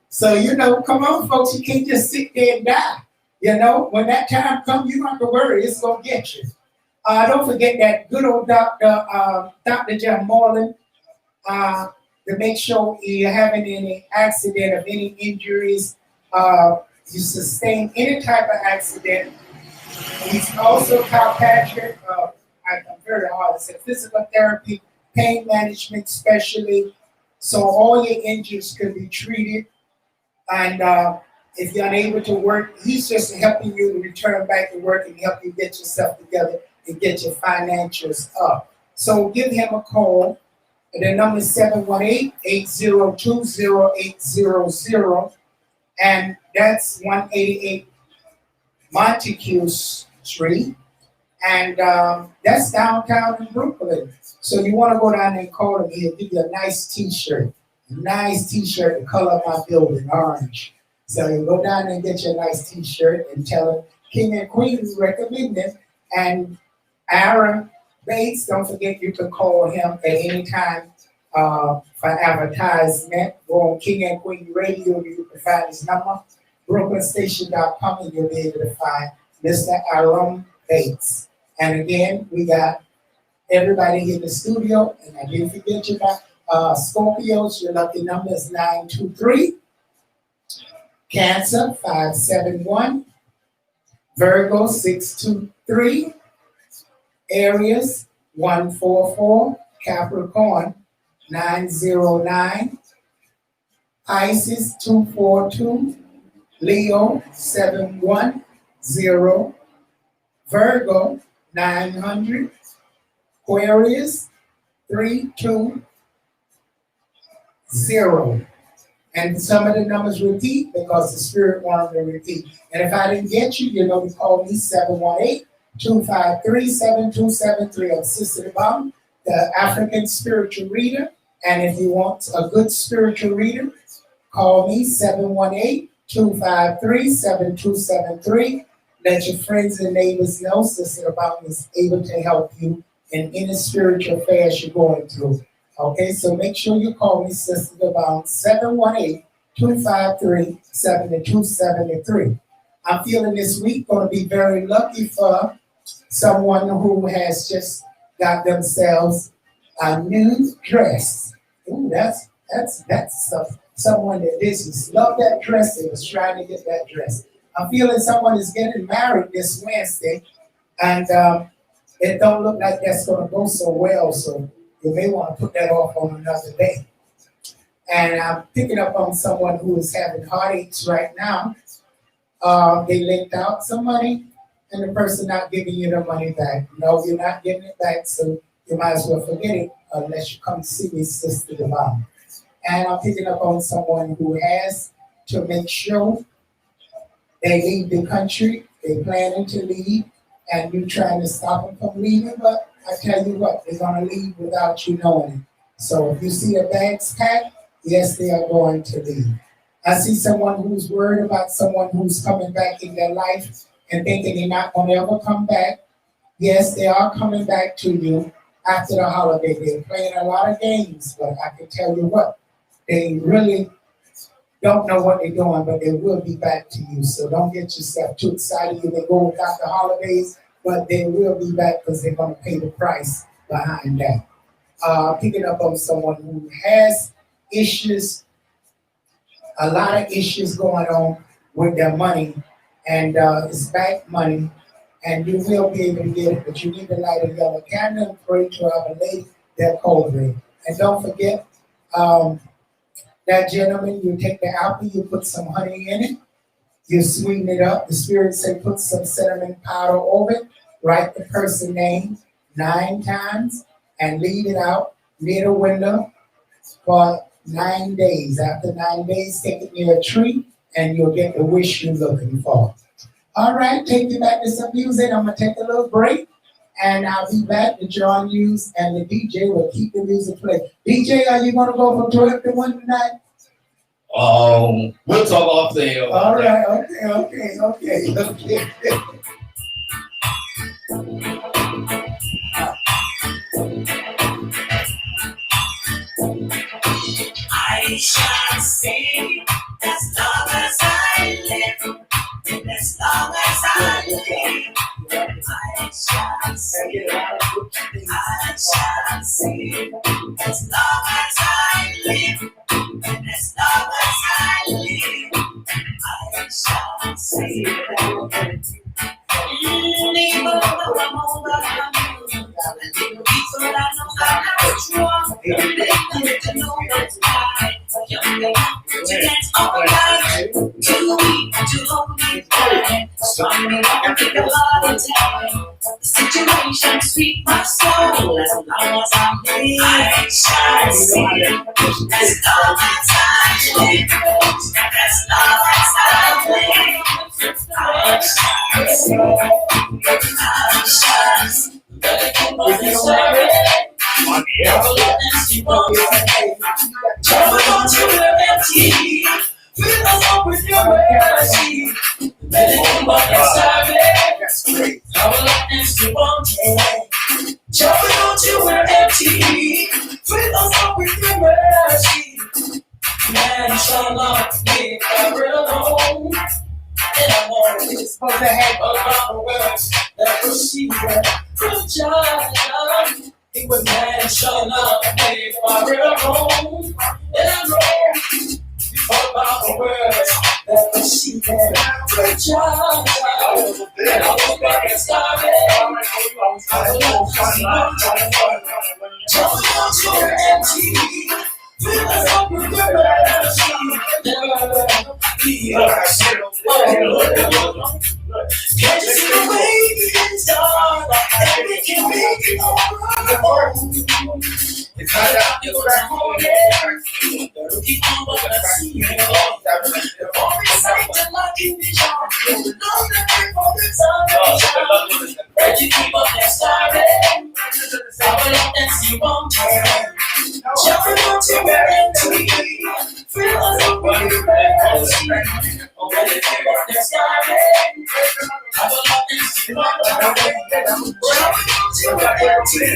Speaker 7: So, come on, folks. You can't just sit there and die. When that time comes, you don't have to worry. It's going to get you. Don't forget that good old Dr. Jeff Moreland, to make sure you're having any accident or any injuries, you sustain any type of accident. He's also chiropractic, I'm very hard to say, physical therapy, pain management specialist. So all your injuries can be treated. And if you're unable to work, he's just helping you to return back to work and help you get yourself together and get your financials up. So give him a call. And the number is 718-802-0800. And that's 188 Montague Street. And that's downtown in Brooklyn. So you want to go down there and call him. He'll give you a nice t-shirt. A nice t-shirt, the color of my building, orange. So you go down there and get your nice t-shirt and tell him King and Queen recommend him. And Aaron Bates, don't forget you can call him at any time for advertisement. Go on King and Queen Radio, you can find his number. BrooklynStation.com and you'll be able to find Mr. Aaron Bates. And again, we got everybody in the studio, and I didn't forget you got Scorpios, your lucky number is 923, Cancer 571, Virgo 623, Aries 144, Capricorn 909, Pisces 242, Leo 710, Virgo 900, Aquarius 320. And some of the numbers repeat because the Spirit wanted to repeat. And if I didn't get you, you know, to call me 718-253-7273. I'm Sister Dubong, the African spiritual reader. And if you want a good spiritual reader, call me 718-253-7273. Let your friends and neighbors know Sister Dubong is able to help you in any spiritual affairs you're going through. Okay, so make sure you call me Sister Dubong, 718-253-7273. I'm feeling this week going to be very lucky for someone who has just got themselves a new dress. Ooh, that's someone that business. Love that dress. They was trying to get that dress. I'm feeling someone is getting married this Wednesday, and it don't look like that's going to go so well. So you may want to put that off on another day. And I'm picking up on someone who is having heartaches right now. They lent out some money, and the person not giving you the money back. No, you're not getting it back, so you might as well forget it unless you come see me, Sister Dubong. And I'm picking up on someone who has to make sure they leave the country. They're planning to leave, and you're trying to stop them from leaving, but I tell you what, they're going to leave without you knowing it. So if you see a bags packed, yes, they are going to leave. I see someone who's worried about someone who's coming back in their life and thinking they're not going to ever come back. Yes, they are coming back to you after the holiday. They're playing a lot of games, but I can tell you what, they really don't know what they're doing, but they will be back to you. So don't get yourself too excited. You may go without the holidays, but they will be back because they're going to pay the price behind that. Picking up on someone who has issues, a lot of issues going on with their money, and it's back money, and you will be able to get it, but you need to light a yellow candle and pray to Our Lady that covering. And don't forget, that gentleman, you take the apple, you put some honey in it, you sweeten it up. The Spirit said put some cinnamon powder over it, write the person's name 9 times, and leave it out near the window for 9 days. After 9 days, take it near a tree, and you'll get the wish you're looking for. All right, take you back to some music. I'm going to take a little break, and I'll be back to join you, and the DJ will keep the music playing. DJ, are you going to go from 12 to 1 tonight?
Speaker 5: We'll talk off there.
Speaker 7: All right, okay.
Speaker 4: I shall sing as long as I live, as long as I live. I shall sing, I shall sing as long as I live, as long as I live. I shall sing. Even though I'm older, people I know are strong. They need to know that's right. Young men, that's all right. Too weak to hold me back. Strong me on to the heart attack. The situation sweet my soul. As long as I'm here, I shall sing. As long as I live, as long as I live, I shall sing. I shall sing. Trouble don't you ever empty. Fill us up with your mercy. Let it come on inside me. Trouble and sleep on me. Trouble don't you ever empty. Fill us up with your mercy. Man shall not be ever alone. And I want to be supposed to have around the world. that proceeded from John. He was mentioned up made for a home. And I wrote about the words that proceeded from John. And I was back and started. I don't so empty. Fill us up with your mercy. Never be ourselves. Can't you see the way it is dark? And we can make it all. If I got you back home, keep on what I see. All the sight that like you vision. Know that for the sun. But you keep up that story. I will let that see one turn. Jumping on to where empty. Fill us up with your mercy. Oh, when you keep up that story. I will let that see one turn. Jumping on to where empty.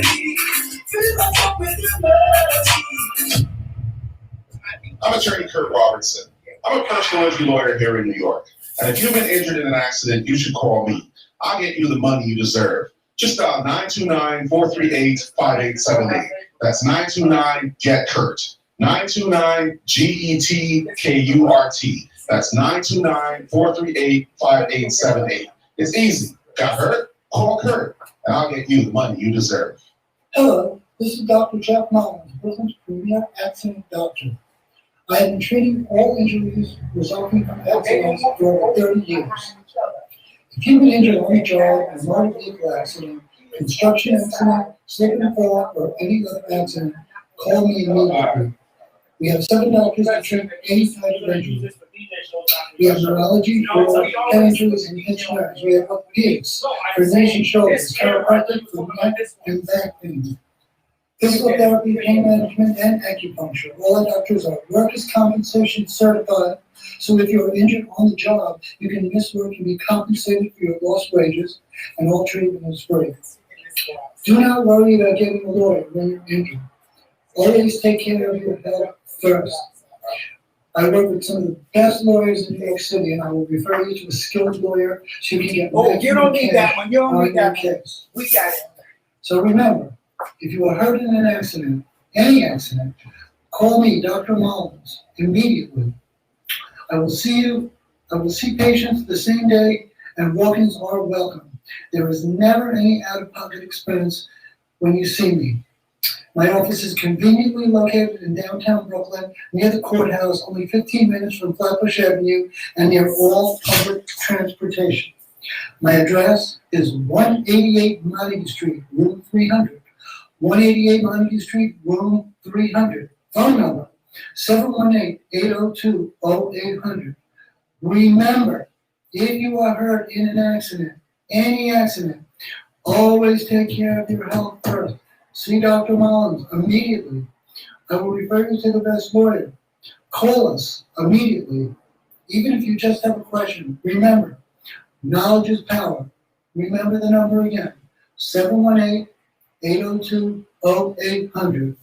Speaker 4: Fill us up with your mercy.
Speaker 8: I'm attorney Kurt Robertson. I'm a personal injury lawyer here in New York. And if you've been injured in an accident, you should call me. I'll get you the money you deserve. Just dial 929-438-5878. That's 929-GET-KURT. 929-GET-KURT. That's 929-438-5878. It's easy. Got hurt? Call Kurt, and I'll get you the money you deserve.
Speaker 9: Hello, this is Dr. Jeff Mullins, Brooklyn's premier accident doctor. I have been treating all injuries resulting from accidents for over 30 years. If you've been injured on the job, a motor vehicle accident, construction accident, slip and fall, or any other accident, call me immediately. We have 7 doctors to treat any type of injury. We have neurology for head injuries and itch nerves. We have orthopedics for knees and shoulders, chiropractic for neck and back pain. Physical therapy, pain management, and acupuncture. All our doctors are workers' compensation certified, so if you're injured on the job, you can miss work and be compensated for your lost wages, and all treatment is free. Do not worry about getting a lawyer when you're injured. Always take care of your health first. I work with some of the best lawyers in New York City, and I will refer you to a skilled lawyer so you can get
Speaker 7: You don't need that one. You don't need that one.
Speaker 9: case.
Speaker 7: We got it.
Speaker 9: So remember, if you are hurt in an accident, any accident, call me, Dr. Mullins, immediately. I will see patients the same day, and walk-ins are welcome. There is never any out-of-pocket expense when you see me. My office is conveniently located in downtown Brooklyn, near the courthouse, only 15 minutes from Flatbush Avenue, and near all public transportation. My address is 188 Montague Street, room 300. 188 Montague Street, room 300. Phone number, 718-802-0800. Remember, if you are hurt in an accident, any accident, always take care of your health first. See Dr. Mullins immediately. I will refer you to the best lawyer. Call us immediately, even if you just have a question. Remember, knowledge is power. Remember the number again, 718-802-0800.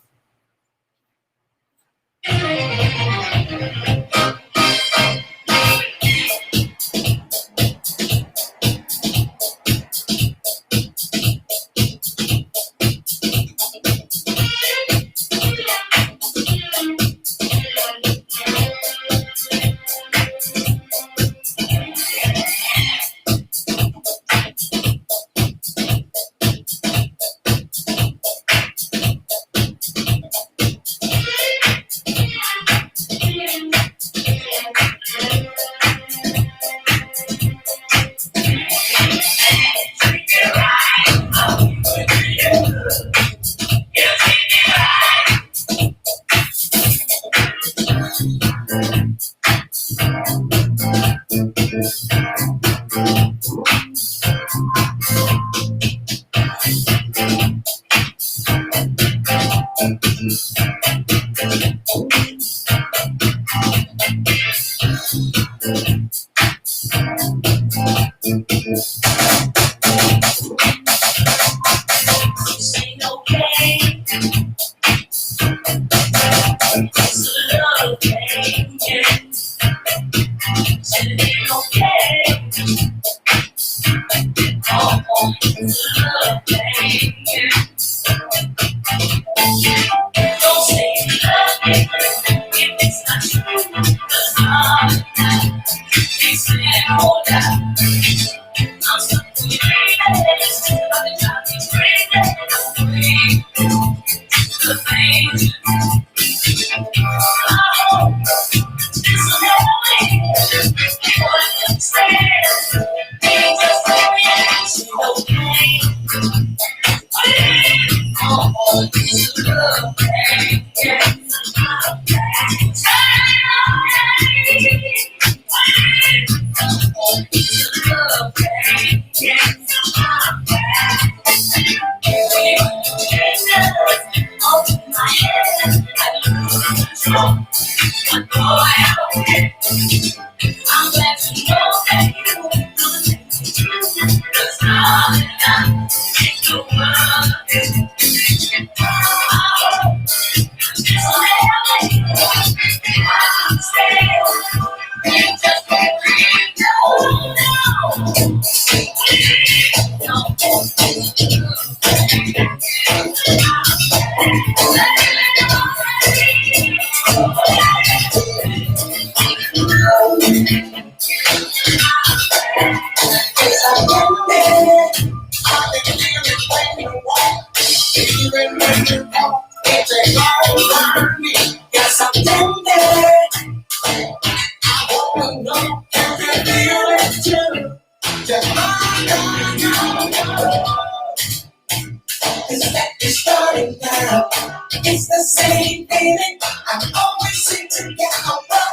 Speaker 4: It's the same feeling I always seem to get over.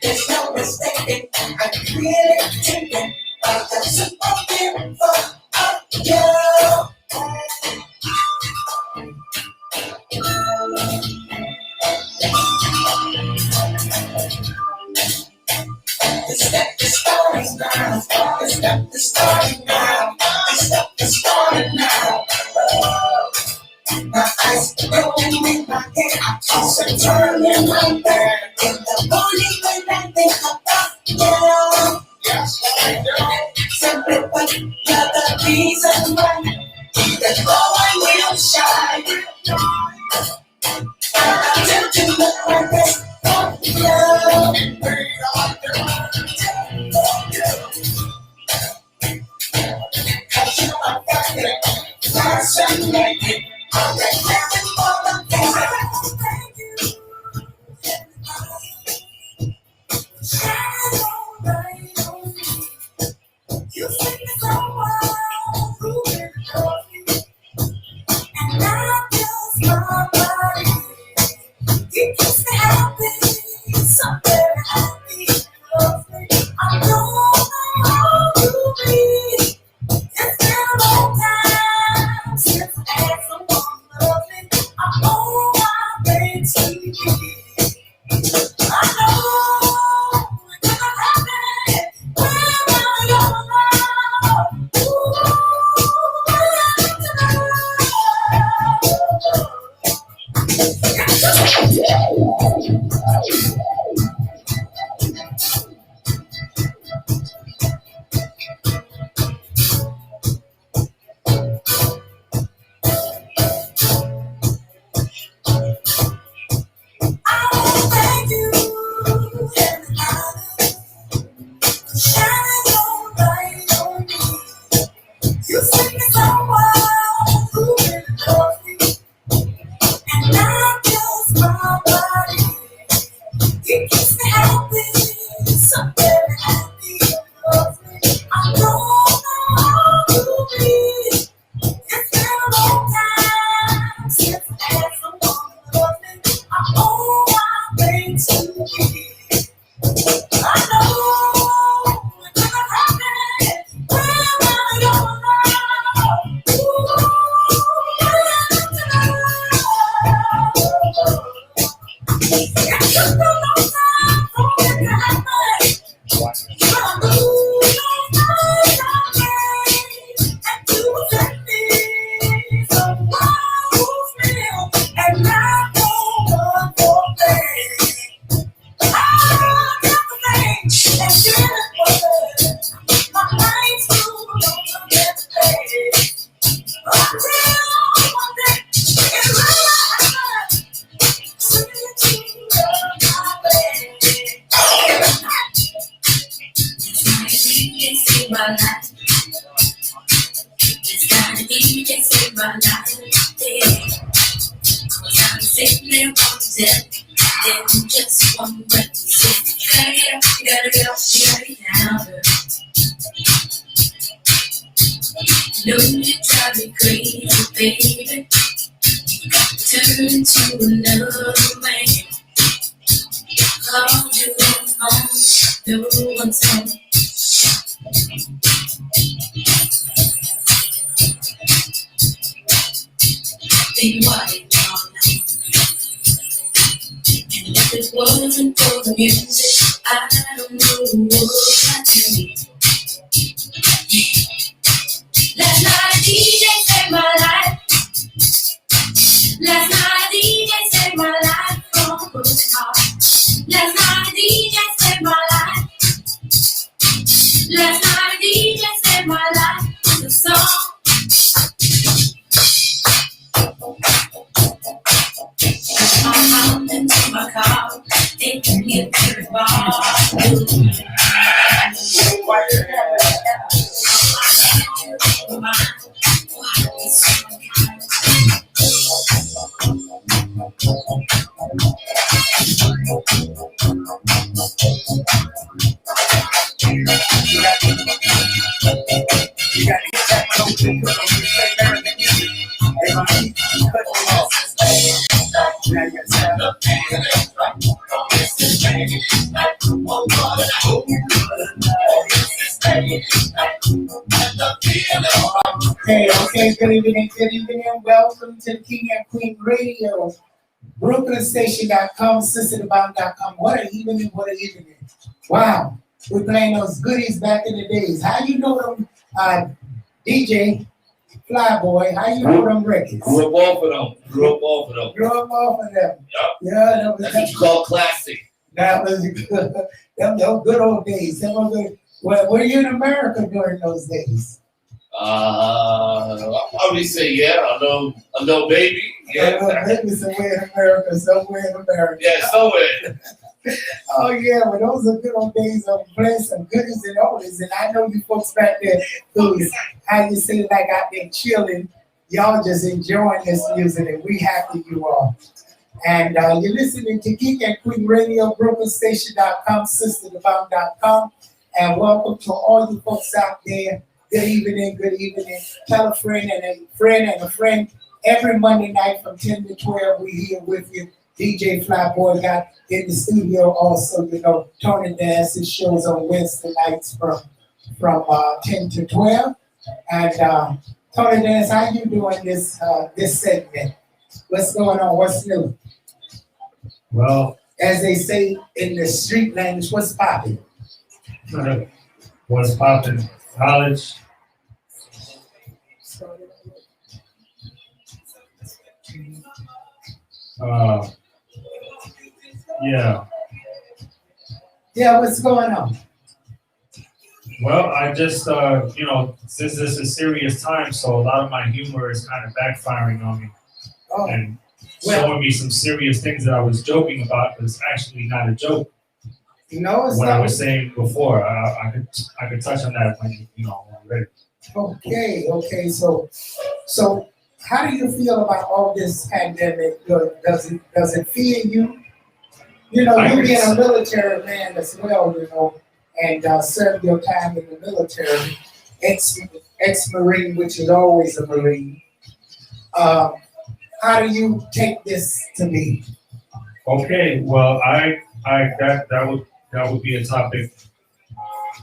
Speaker 4: There's no mistaking, I'm really thinking about the simple feeling of you. Let's get this started now. Let's get this started now. Let's get this started now. My eyes rolling in my head, I toss and turn in my bed. In the morning when I think about you, yes, I do. Simply put, you're the reason why, even though I will shine, I tend to look like this for you. Cause you are perfect, fascinating. You think it's so wild, who will love you? And not just my body. You keep me happy, so very happy. Love me, I don't know how to be. It's been a long time since I had someone love me. I owe my way to you. I know it's gonna happen when I'm alone. Thank you, shining your light on me. You sing me so well, who will love me? And not just my body. You keep me happy, so very happy. Love me, I don't know how to be. It's been a long time since I had someone love me. I owe my way to you. I know it's gonna happen when I'm alone. It's just a long time for it to happen. But I lose my mind and you set me so wild feel and I know one more thing. I got the thing and did it for her. My mind's life. This kind of DJ saved my life. Yeah. Cause I'm sitting there wanting, then just one breath. Say, you gotta get up, you gotta get down. No, you drive me crazy, baby. Turn to another man. Called you on, no one's home. Then what it all now? And if it wasn't for the music, I don't know what I'd do. Last night a DJ saved my life. Last night a DJ saved my life from a broken heart. Last night a DJ saved my life. Last night a DJ saved my life with a song. I'm out into my car, taking me to the bar.
Speaker 7: Okay, good evening. Welcome to the King and Queen Radio. BrooklynStation.com, SisterDubong.com. What a evening. Wow, we're playing those goodies back in the days. How you know them, DJ Flyboy? How you know them records?
Speaker 5: Grew up off of them.
Speaker 7: Grew up off of them.
Speaker 5: Yep.
Speaker 7: Yeah,
Speaker 5: That's what you call classic.
Speaker 7: that was good. Them good old days. Them were good. Well, were you in America during those days?
Speaker 5: I'll probably say yeah. I know, baby. Yeah.
Speaker 7: Maybe somewhere in America.
Speaker 5: Yeah, somewhere.
Speaker 7: Oh yeah, well those are good old days of playing some goodies and oldies. And I know you folks back there who's, how you say, like out there chilling, y'all just enjoying this music, and we happy you are. And you're listening to Geek and Queen Radio, BrooklynStation.com, SisterDubong.com, and welcome to all you folks out there. Good evening. Tell a friend and a friend. Every Monday night from 10 to 12, we here with you. DJ Flyboy got in the studio also, Tony Dance's shows on Wednesday nights from 10 to 12. And Tony Dance, how you doing this segment? What's going on? What's new?
Speaker 6: Well,
Speaker 7: As they say in the street language, what's popping?
Speaker 6: what's poppin'? College. Yeah.
Speaker 7: Yeah, what's going on?
Speaker 6: Well, I just, since this is a serious time, so a lot of my humor is kind of backfiring on me
Speaker 7: Oh,
Speaker 6: and
Speaker 7: well,
Speaker 6: showing me some serious things that I was joking about, but it's actually not a joke.
Speaker 7: it's
Speaker 6: What I
Speaker 7: not.
Speaker 6: was saying before, I could touch on that when when I'm ready.
Speaker 7: Okay. So how do you feel about all this pandemic? Does it fear you? You being a military man as well, and serve your time in the military, ex-Marine, which is always a Marine. How do you take this to be?
Speaker 6: Okay, well, that would be a topic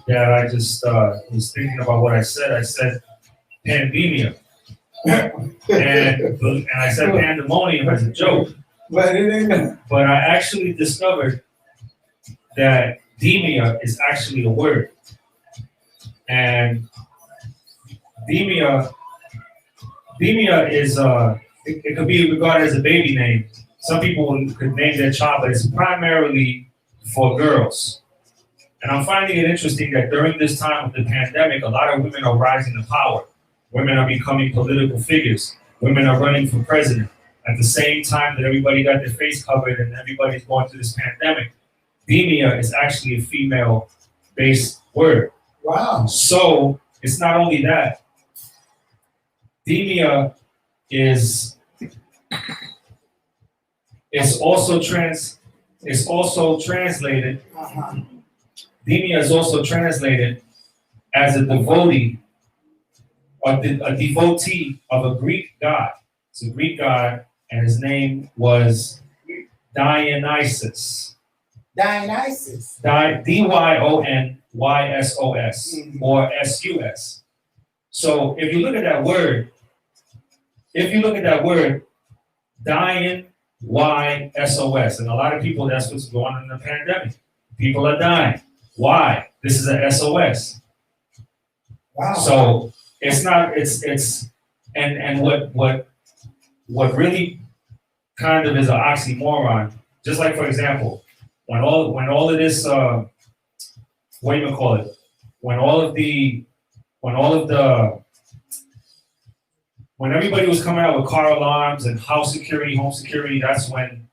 Speaker 6: that I just was thinking about what I said. I said pandemia, and I said pandemonium as a joke.
Speaker 7: But it ain't.
Speaker 6: But I actually discovered that demia is actually a word, and demia is it could be regarded as a baby name. Some people could name their child, but it's primarily for girls. And I'm finding it interesting that during this time of the pandemic, a lot of women are rising to power. Women are becoming political figures. Women are running for president. At the same time that everybody got their face covered and everybody's going through this pandemic, demia is actually a female-based word.
Speaker 7: Wow.
Speaker 6: So it's not only that. Demia is also translated.
Speaker 7: Uh-huh.
Speaker 6: Demia is also translated as a devotee or a devotee of a Greek god. It's a Greek god, and his name was Dionysus.
Speaker 7: Dionysus.
Speaker 6: DionYsos or SUS. So if you look at that word, dying YSOS, and a lot of people, that's what's going on in the pandemic. People are dying. Why? This is a SOS.
Speaker 7: Wow.
Speaker 6: So and what really kind of is an oxymoron, just like, for example, when all of this what do you call it? When everybody was coming out with car alarms and house security, home security, that's when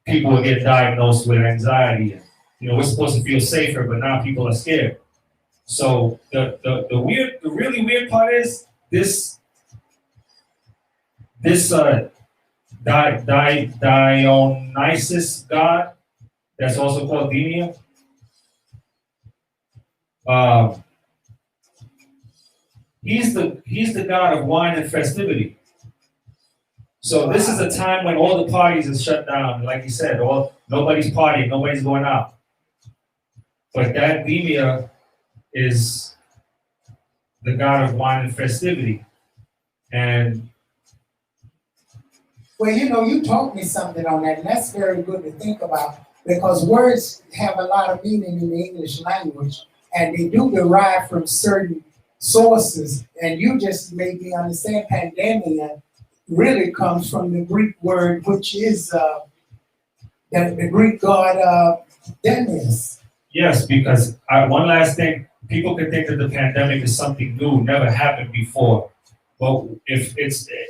Speaker 6: people would get diagnosed with anxiety. And, we're supposed to feel safer, but now people are scared. So the really weird part is this Dionysus god, that's also called Demia. He's the god of wine and festivity. So this is a time when all the parties are shut down. Like you said, nobody's partying, nobody's going out. But that Demia is the god of wine and festivity. And
Speaker 7: well, you taught me something on that, and that's very good to think about because words have a lot of meaning in the English language, and they do derive from certain sources. And you just made me understand pandemia really comes from the Greek word, which is the Greek god Demis.
Speaker 6: yes, because one last thing, people can think that the pandemic is something new, never happened before. But if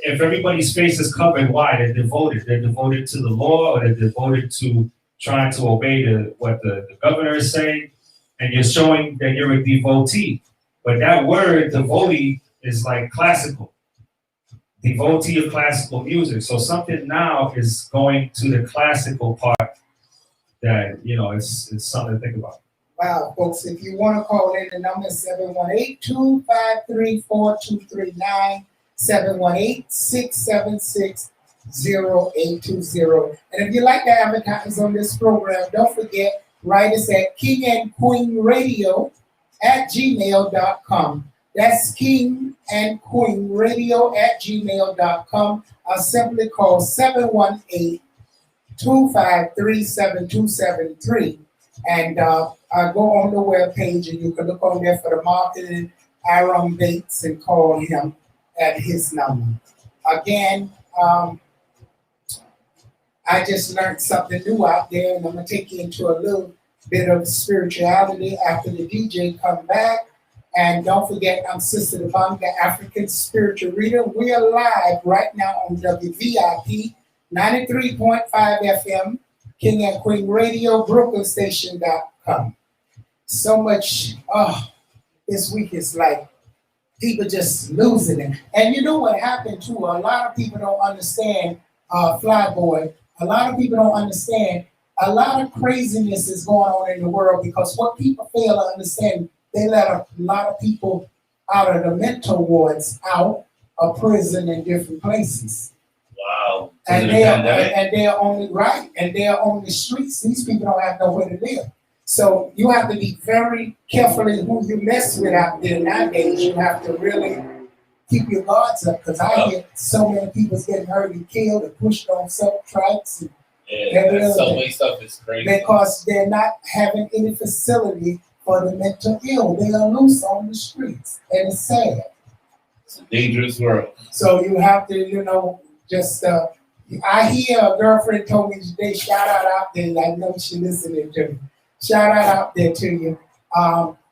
Speaker 6: everybody's face is covered, why? They're devoted. They're devoted to the law, or they're devoted to trying to obey what the governor is saying, and you're showing that you're a devotee. But that word, devotee, is like classical. Devotee of classical music. So something now is going to the classical part that, it's something to think about.
Speaker 7: Wow, folks, if you want to call in, the number is 718-253-4239, 718-676-0820. And if you'd like to advertise on this program, don't forget, write us at kingandqueenradio@gmail.com. That's kingandqueenradio@gmail.com. I'll simply call 718-253-7273. And I go on the webpage, and you can look on there for the marketing, Aaron Bates, and call him at his number. Again, I just learned something new out there, and I'm going to take you into a little bit of spirituality after the DJ come back. And don't forget, I'm Sister Dubong, the African spiritual reader. We are live right now on WVIP 93.5 FM, King and Queen Radio, BrooklynStation.com. So much, this week is like people just losing it. And you know what happened too? A lot of people don't understand, Flyboy. A lot of people don't understand. A lot of craziness is going on in the world because what people fail to understand, they let a lot of people out of the mental wards out of prison in different places.
Speaker 5: Wow.
Speaker 7: And they're only right, and they're on the streets. These people don't have nowhere to live. So you have to be very carefully who you mess with out there nowadays. You have to really keep your guards up because I hear so many people getting hurt and killed and pushed on tracks. And
Speaker 5: that subway stuff is crazy.
Speaker 7: Because they're not having any facility for the mental ill. They are loose on the streets, and it's sad.
Speaker 5: It's a dangerous world.
Speaker 7: So you have to, just, I hear a girlfriend told me today, shout out there, I know she listening to me. Shout out there to you.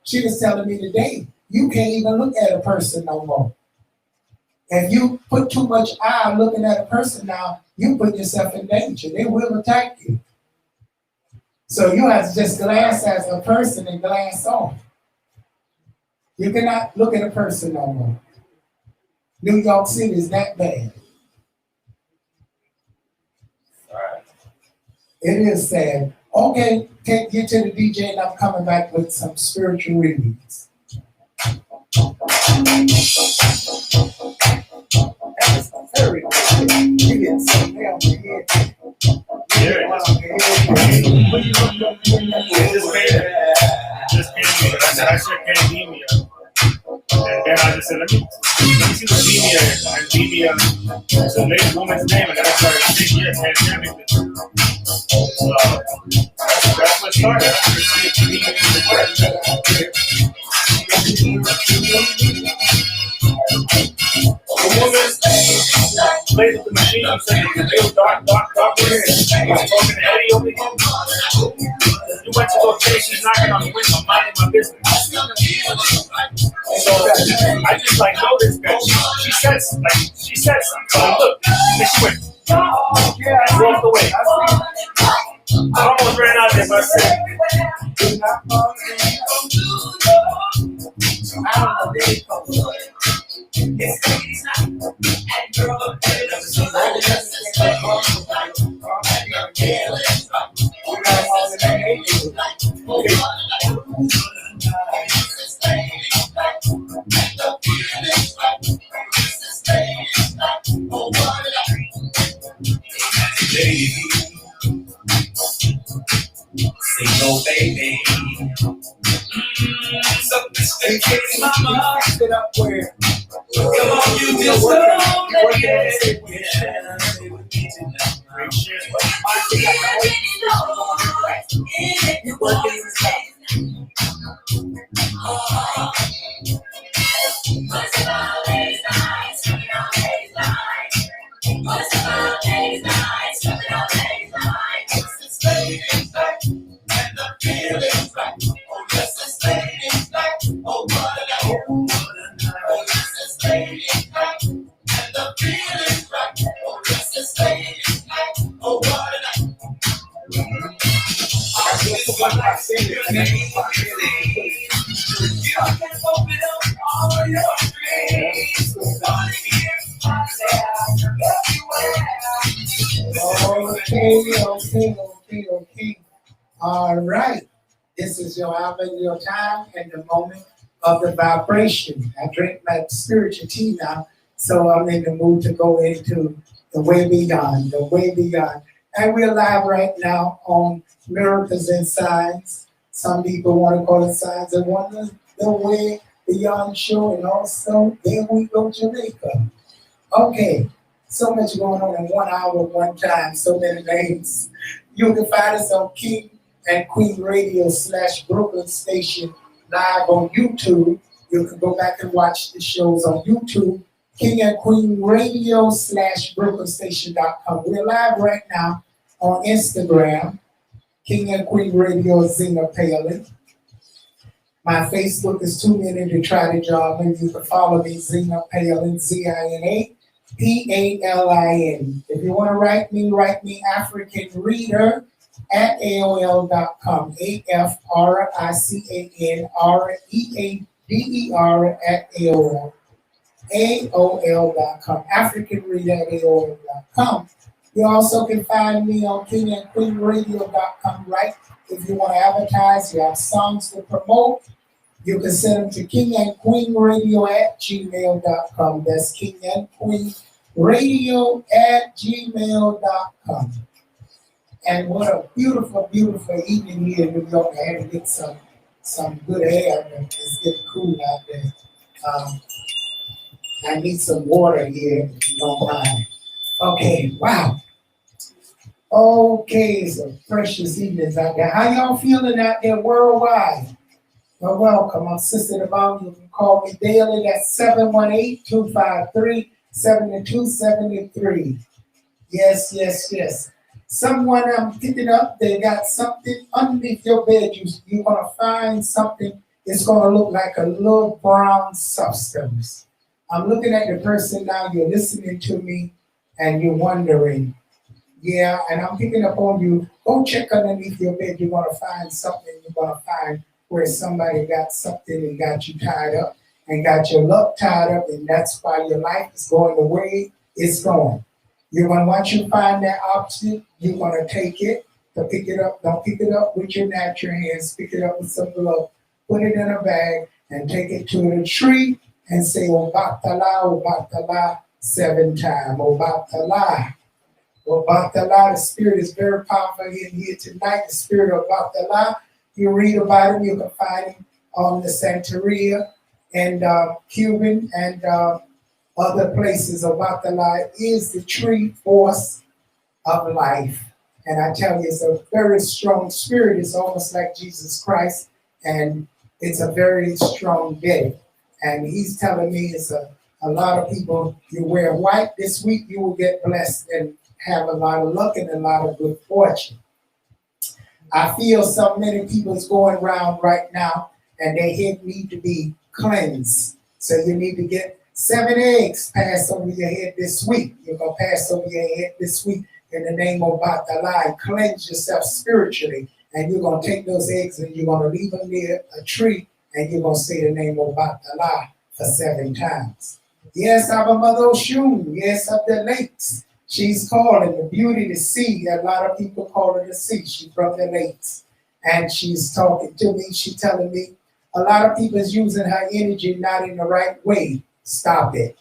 Speaker 7: She was telling me today, you can't even look at a person no more. If you put too much eye looking at a person now, you put yourself in danger. They will attack you. So you have to just glance at a person and glance off. You cannot look at a person no more. New York City is that bad. It is sad. Okay, get to the DJ and I'm coming back with some spiritual readings. That was very good. You get some nail on the head.
Speaker 6: Just came. I said pandemia. And then I just said, let me see what Demia is. And Demia is a lady woman's name, and then I started thinking, yeah, pandemic. So that's what started. I just see Demia is the word. The woman played with the machine, said the real dark red. I was talking to Eddie over here. You went to go say she's knocking on the window, minding my business. So I just like noticed that she said something. So I looked, and then she went, and walked away. I almost ran out there, but I said,
Speaker 4: Say no, baby. So this thing is my mind. Sit up where? Come on, you just go. You're working. Okay. All right. This is your hour, your time, and the moment of the vibration. I drink my spiritual tea now, so I'm in the mood to go into the way beyond, the way beyond. And we're live right now on Miracles and Signs. Some people want to call it Signs and Wonders, the Way Beyond show, and also There We Go Jamaica. Okay, so much going on in 1 hour, one time, so many names. You can find us on King and Queen Radio / Brooklyn Station live on YouTube. You can go back and watch the shows on YouTube. King and Queen Radio / BrooklynStation.com. We're live right now on Instagram. King and Queen Radio Zina Palin. My Facebook is too many to try to job. Maybe you can follow me, Zina Palin, ZINA. PALIN. If you want to write me African Reader at AOL.com. AFRICANREADER at AOL.com. African Reader at AOL.com. You also can find me on KingandQueenRadio.com, right? If you want to advertise, you have songs to promote, you can send them to KingandQueenRadio@gmail.com. That's KingandQueenRadio@gmail.com. And what a beautiful, beautiful evening here in New York. I had to get some good air. It's getting cool out there. I need some water here, if you don't mind. Okay, wow. Okay, it's a precious evening out there. How y'all feeling out there worldwide? Well, welcome. I'm Sister Dubong. You can call me daily. That's 718-253-7273. Yes. Someone I'm picking up, they got something underneath your bed. You're going to find something. It's going to look like a little brown substance. I'm looking at the person now. You're listening to me, and you're wondering, yeah, and I'm picking up on you. Go check underneath your bed. You're going to find something. You're going to find
Speaker 7: where somebody got something and got you tied up and got your luck tied up, and that's why your life is going the way it's going. You're gonna once you find that opposite, you're gonna take it to pick it up. Don't pick it up with your natural hands. Pick it up with some glove. Put it in a bag and take it to the tree and say Obatala 7 times. Obatala. Obatala. The spirit is very powerful in here tonight. The spirit of Obatala. You read about him. You can find him on the Santeria and Cuban and other places. Obatala is the tree force of life. And I tell you, it's a very strong spirit. It's almost like Jesus Christ. And it's a very strong day. And he's telling me it's a lot of people, you wear white this week, you will get blessed and have a lot of luck and a lot of good fortune. I feel so many people is going around right now and their head need to be cleansed. So you need to get 7 eggs passed over your head this week. You're going to pass over your head this week in the name of Batala and cleanse yourself spiritually. And you're going to take those eggs and you're going to leave them near a tree and you're going to say the name of Batala for 7 times. Yes, I'm a Mother Oshun. Yes, of the lakes. She's calling the beauty to sea. A lot of people call her the sea. She's from the lakes. And she's talking to me. She's telling me a lot of people is using her energy not in the right way. Stop it.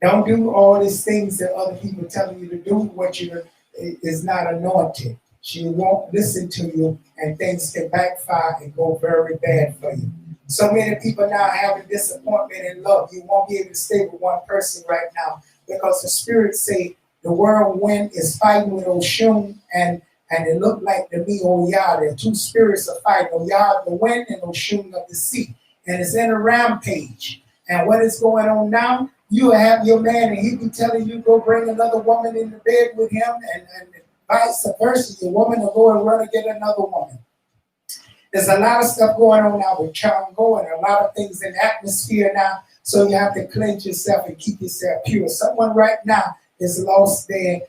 Speaker 7: Don't do all these things that other people telling you to do. What you is not anointed. She won't listen to you, and things can backfire and go very bad for you. So many people now having disappointment in love. You won't be able to stay with one person right now because the spirits say the whirlwind is fighting with Oshun, and it looked like the me Oya. The 2 spirits are fighting, Oya of the wind and Oshun of the sea. And it's in a rampage. And what is going on now? You have your man and he be telling you go bring another woman in the bed with him and vice versa. Your woman will go and run and get another woman. There's a lot of stuff going on now with Chango and a lot of things in the atmosphere now. So you have to cleanse yourself and keep yourself pure. Someone right now is lost their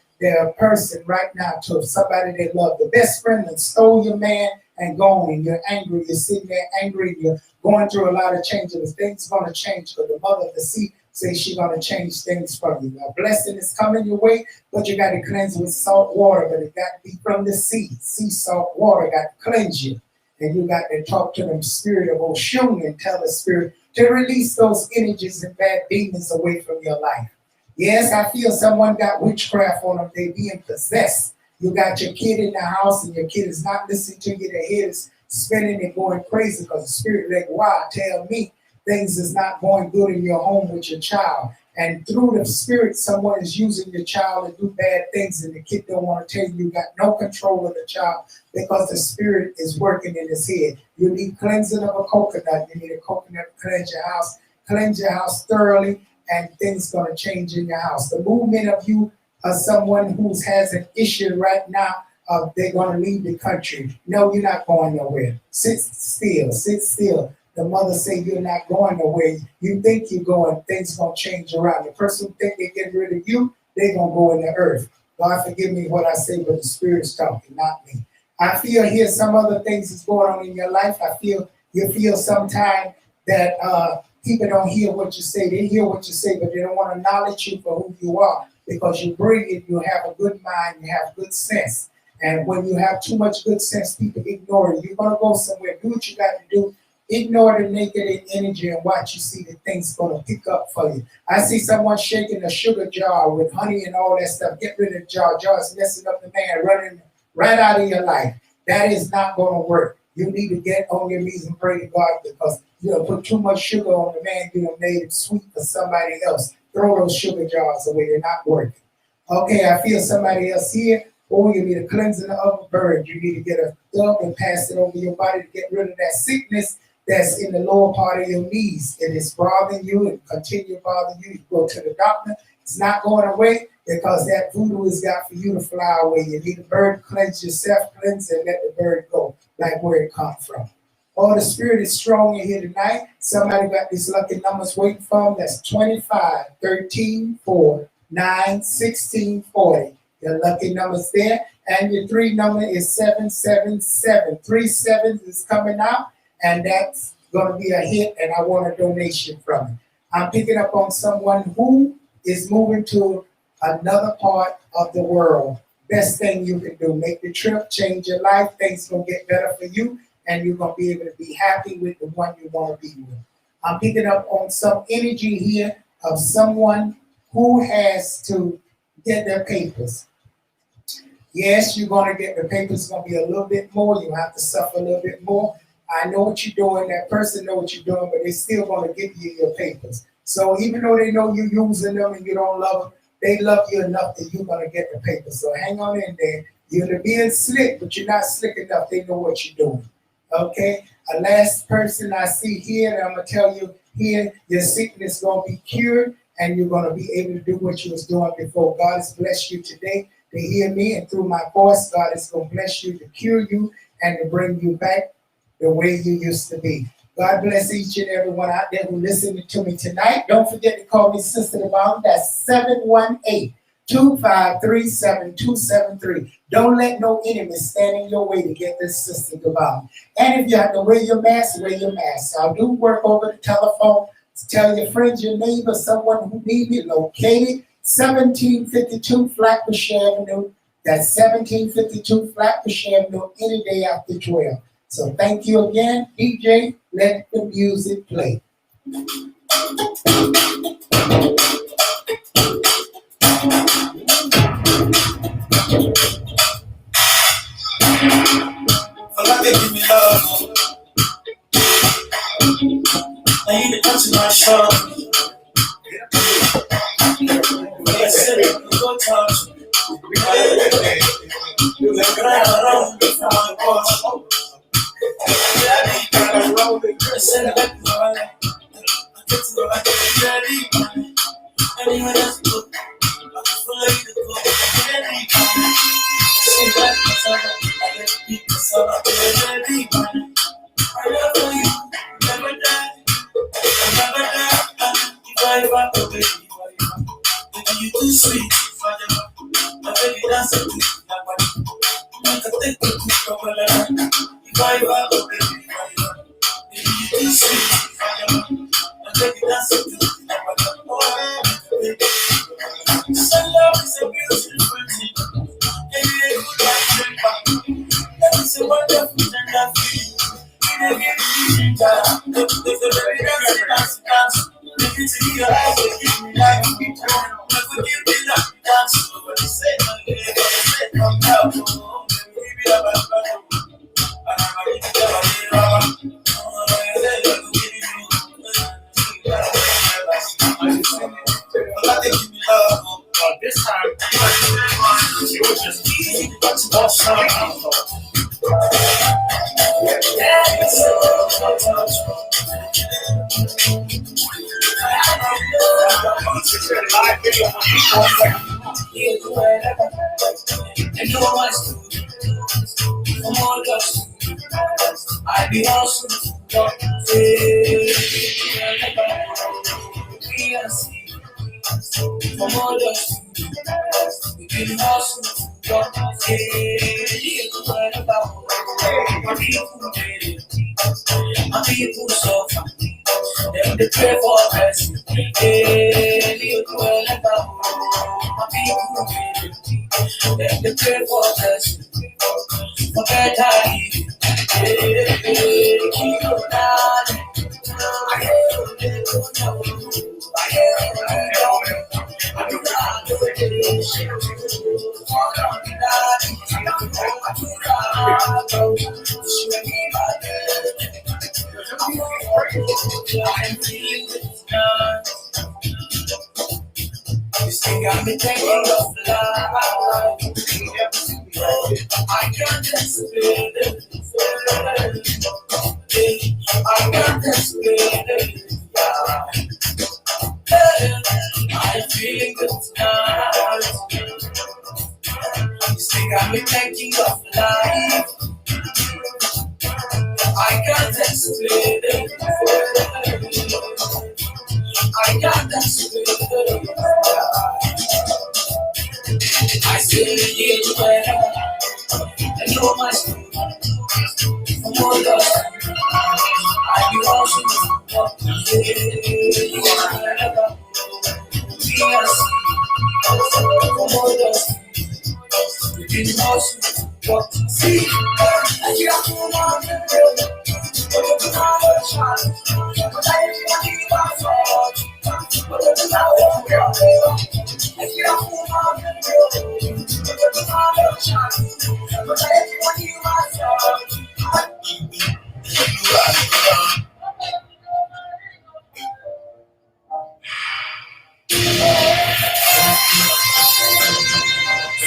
Speaker 7: person right now to somebody they love. The best friend that stole your man and gone, and you're angry. You're sitting there angry. And you're going through a lot of changes. Things going to change because the mother of the sea says she's going to change things for you. A blessing is coming your way, but you got to cleanse with salt water. But it got to be from the sea. Sea salt water got to cleanse you. And you got to talk to them spirit of Oshun and tell the spirit to release those energies and bad demons away from your life. Yes, I feel someone got witchcraft on them. They being possessed. You got your kid in the house and your kid is not listening to you. Their head is spinning and going crazy because the spirit like, wow, tell me things is not going good in your home with your child. And through the spirit, someone is using your child to do bad things, and the kid don't want to tell you got no control of the child because the spirit is working in his head. You need cleansing of a coconut. You need a coconut to cleanse your house. Cleanse your house thoroughly, and things going to change in your house. The movement of you as someone who has an issue right now, they're going to leave the country. No, you're not going nowhere. Sit still, sit still. The mother say you're not going nowhere. You think you're going, things gonna change around. The person who think they're getting rid of you, they're gonna go in the earth. God forgive me what I say, but the Spirit's talking, not me. I feel here some other things is going on in your life. I feel you feel sometimes that people don't hear what you say. They hear what you say, but they don't want to acknowledge you for who you are because you're brilliant, you have a good mind, you have good sense. And when you have too much good sense, people ignore you. You're gonna go somewhere, do what you got to do. Ignore the negative energy and watch you see the things going to pick up for you. I see someone shaking a sugar jar with honey and all that stuff. Get rid of the jar. Jar is messing up the man, running right out of your life. That is not going to work. You need to get on your knees and pray to God because you don't put too much sugar on the man. You done made it sweet for somebody else. Throw those sugar jars away. They're not working. Okay, I feel somebody else here. Oh, you need a cleansing of a bird. You need to get a dove and pass it over your body to get rid of that sickness that's in the lower part of your knees. It is bothering you and continue bothering you. You go to the doctor. It's not going away because that voodoo is got for you to fly away. You need a bird, cleanse yourself, cleanse and let the bird go like where it come from. Oh, the spirit is strong in here tonight. Somebody got these lucky numbers waiting for them. That's 25, 13, 4, 9, 16, 40. Your lucky numbers there. And your 3 number is 777. 3 sevens is coming out. and that's gonna be a hit, and I want a donation from it. I'm picking up on someone who is moving to another part of the world. Best thing you can do, make the trip, change your life, things gonna get better for you, and you're gonna be able to be happy with the one you wanna be with. I'm picking up on some energy here of someone who has to get their papers. Yes, you're gonna get the papers, gonna be a little bit more, you have to suffer a little bit more. I know what you're doing, that person know what you're doing, but they still gonna give you your papers. So even though they know you're using them and you don't love them, they love you enough that you're gonna get the papers. So hang on in there. You're being slick, but you're not slick enough. They know what you're doing. Okay? A last person I see here, and I'm gonna tell you here, your sickness gonna be cured, and you're gonna be able to do what you was doing before. God has blessed you today to hear me, and through my voice, God is gonna bless you to cure you and to bring you back the way you used to be. God bless each and every one out there who listening to me tonight. Don't forget to call me Sister Dubong. That's 718-253-7273. Don't let no enemy stand in your way to get this Sister Dubong. And if you have to wear your mask, wear your mask. I do work over the telephone. Tell your friends, your neighbors, someone who need me, located 1752 Flatbush Avenue. That's 1752 Flatbush Avenue, any day after 12. So thank you again, DJ. Let the music play.
Speaker 4: For love, give me love. I need to touch my shoulder. When I said it, go touch me. You can cry around before I wash. Daddy, I said I like my life. I get to know I get daddy. Anyone else go, I follow you to go. Daddy, say that I get to be the son of daddy. I love you, never die. Never die. If I ever go, baby, baby, you too sweet. My baby, that's a good one. I can take the good from a letter. If I ever go, baby, baby, you too sweet. My baby, that's a good one. So love is a beautiful thing. And you ain't good like paper. Love is a wonderful thing that feeling. You don't get the if the baby dance. Make it to your eyes, they give me life. Never give me that dance. Nobody say no, nobody say come down. Baby, I'm a man. And I'm a little give me love.
Speaker 6: This time, it was just easy to touch the song.
Speaker 4: And no one's for more love. I be awesome. For more love. We be awesome. My people suffer. Them they pray for us. My people them they pray for us. For better living. Keep on down. This thing got me thinking of life. I can't explain it. I can't explain it. I'm feeling good tonight. This thing got me thinking of life. I can't explain it. I can't explain it. I still need you wherever. And you're my school. For more love.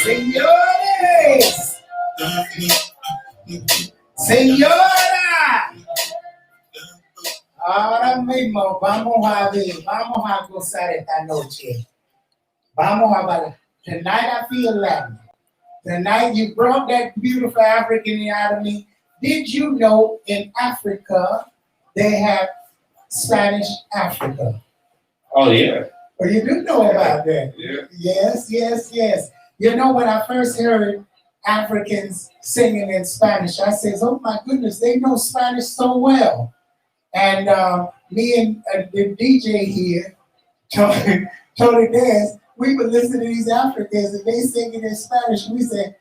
Speaker 7: Señores, señora, ahora mismo vamos a ver, vamos a gozar esta noche. Vamos a bailar. Tonight I feel Latin. Tonight you brought that beautiful African out of me. Did you know in Africa they have Spanish Africa?
Speaker 5: Oh yeah.
Speaker 7: Oh, you do know about that?
Speaker 5: Yeah.
Speaker 7: Yes, yes, yes. You know, when I first heard Africans singing in Spanish, I says, oh my goodness, they know Spanish so well. And me and the DJ here, Tony Dance, we would listen to these Africans and they singing in Spanish. We said,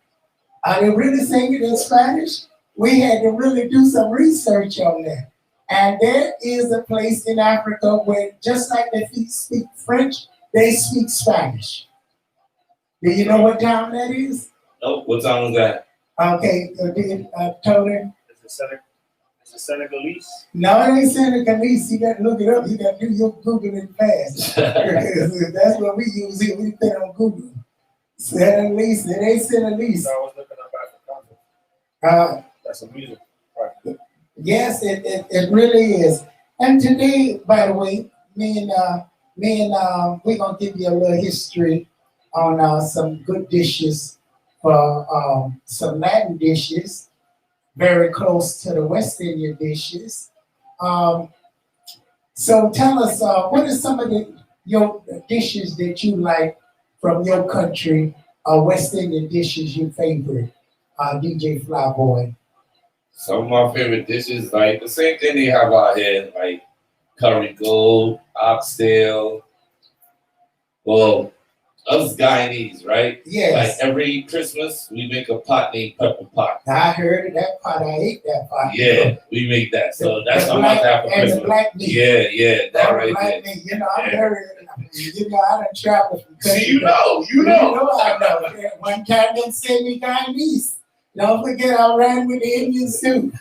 Speaker 7: are they really singing in Spanish? We had to really do some research on that. And there is a place in Africa where just like they speak French, they speak Spanish. Do you know what town that is?
Speaker 5: Nope. What time was that?
Speaker 7: Okay, Tony.
Speaker 6: Is it Senegalese?
Speaker 7: No, it ain't Senegalese. You got to look it up. You got to do your Googling fast. That's what we use here. We put on Google. Senegalese. It ain't Senegalese.
Speaker 6: So I was looking up Afrikaans. That's a music. Right.
Speaker 7: Yes, it really is. And today, by the way, me and we're gonna give you a little history on some good dishes for some Latin dishes, very close to the West Indian dishes. So tell us, what are some of your dishes that you like from your country, West Indian dishes you favorite, DJ Flyboy?
Speaker 5: Some of my favorite dishes, like the same thing they have out here, like curry goat, oxtail. Well, us Guyanese, right?
Speaker 7: Yes.
Speaker 5: Like every Christmas, we make a pot named pepper pot.
Speaker 7: I heard of that pot. I ate that pot.
Speaker 5: Yeah, we make that. So that's
Speaker 7: the
Speaker 5: what I'm about to have for
Speaker 7: and
Speaker 5: Christmas.
Speaker 7: the black meat.
Speaker 5: Yeah, that right
Speaker 7: black
Speaker 5: there.
Speaker 7: meat. You know, I'm
Speaker 5: Yeah.
Speaker 7: very, I done traveled from country.
Speaker 5: See, you know.
Speaker 7: I know. One time they sent me Guyanese. Don't forget, I ran with the Indians too.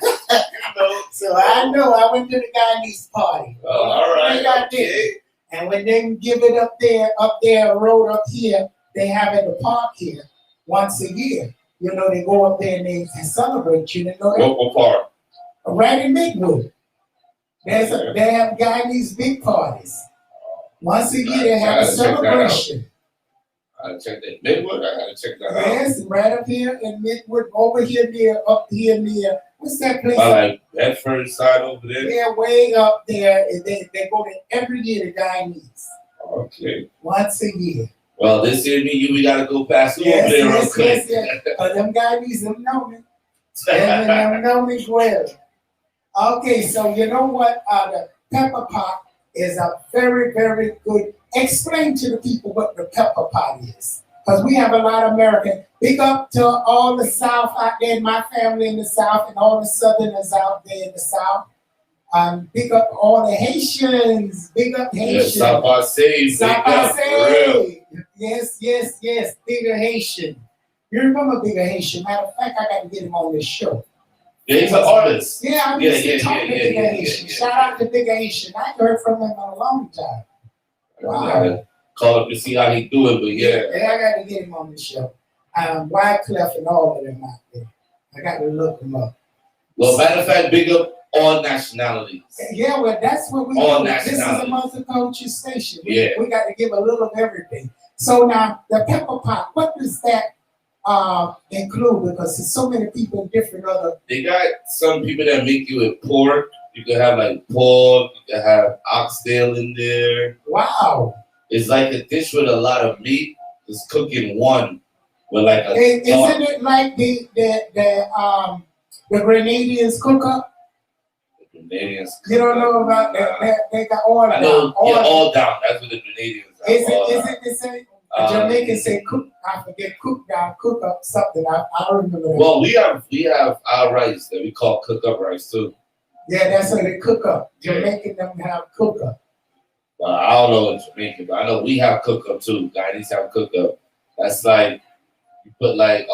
Speaker 7: So I know I went to the Guyanese party.
Speaker 5: Oh, all right.
Speaker 7: I did. And when they give it up there, road up here, they have at the park here once a year. You know, they go up there and they celebrate you. You know that?
Speaker 5: What part?
Speaker 7: Right in Midwood. They have Guyanese big parties. Once a year, they have a celebration.
Speaker 5: I gotta check that. Midwood, I gotta check that out.
Speaker 7: Yes, right up here in Midwood, over here near, what's that place?
Speaker 5: Like Bedford side over there?
Speaker 7: Yeah, way up there. They go to every year to Guyanese.
Speaker 5: Okay.
Speaker 7: Once a year.
Speaker 5: Well, this year, me and you, we gotta go past over there real quick.
Speaker 7: Yes. Them Guyanese, them know me. Them know me well. Okay, so you know what? The pepper pot is a very, very good. Explain to the people what the pepper pot is. Because we have a lot of Americans. Big up to all the South out there, my family in the South, and all the Southerners out there in the South. Big up all the Haitians. Big up Haitians.
Speaker 5: South by Save.
Speaker 7: Yes. Bigger Haitian. You remember Bigger Haitian? Matter of fact, I got to get him on this show.
Speaker 5: Yeah, he's an artist.
Speaker 7: Yeah, I'm just talking to Bigger Haitian. Shout out to Bigger Haitian. I ain't heard from him in a long time. Wow.
Speaker 5: I gotta call up to see how he do it, but yeah.
Speaker 7: I got to get him on the show. Wyclef and all of them out there. I got to look them up.
Speaker 5: Well, matter of fact, big up all nationalities.
Speaker 7: Yeah, well, that's what we
Speaker 5: all
Speaker 7: do. This is a
Speaker 5: nationalities.
Speaker 7: multicultural station.
Speaker 5: Yeah.
Speaker 7: We got to give a little of everything. So now, the pepper pot, what does that include? Because there's so many people, different other.
Speaker 5: They got some people that make you with pork. You can have like pork. You can have oxtail in there.
Speaker 7: Wow.
Speaker 5: It's like a dish with a lot of meat. It's cooking one with like a.
Speaker 7: Isn't it like the Grenadians cook up?
Speaker 5: The Canadians.
Speaker 7: You don't know about that? They got all
Speaker 5: I know.
Speaker 7: down. All
Speaker 5: Yeah, all down. That's what the Canadians have.
Speaker 7: Is
Speaker 5: all
Speaker 7: it
Speaker 5: down.
Speaker 7: the same? Jamaicans say cook. I forget cook down, cook up something. I remember that.
Speaker 5: Well, we have our rice that we call cook up rice too.
Speaker 7: Yeah, that's what they cook up.
Speaker 5: Yeah.
Speaker 7: Jamaican them have cook up.
Speaker 5: I don't know in Jamaica, but I know we have cook up too. Guyanese have cook up. That's like you put like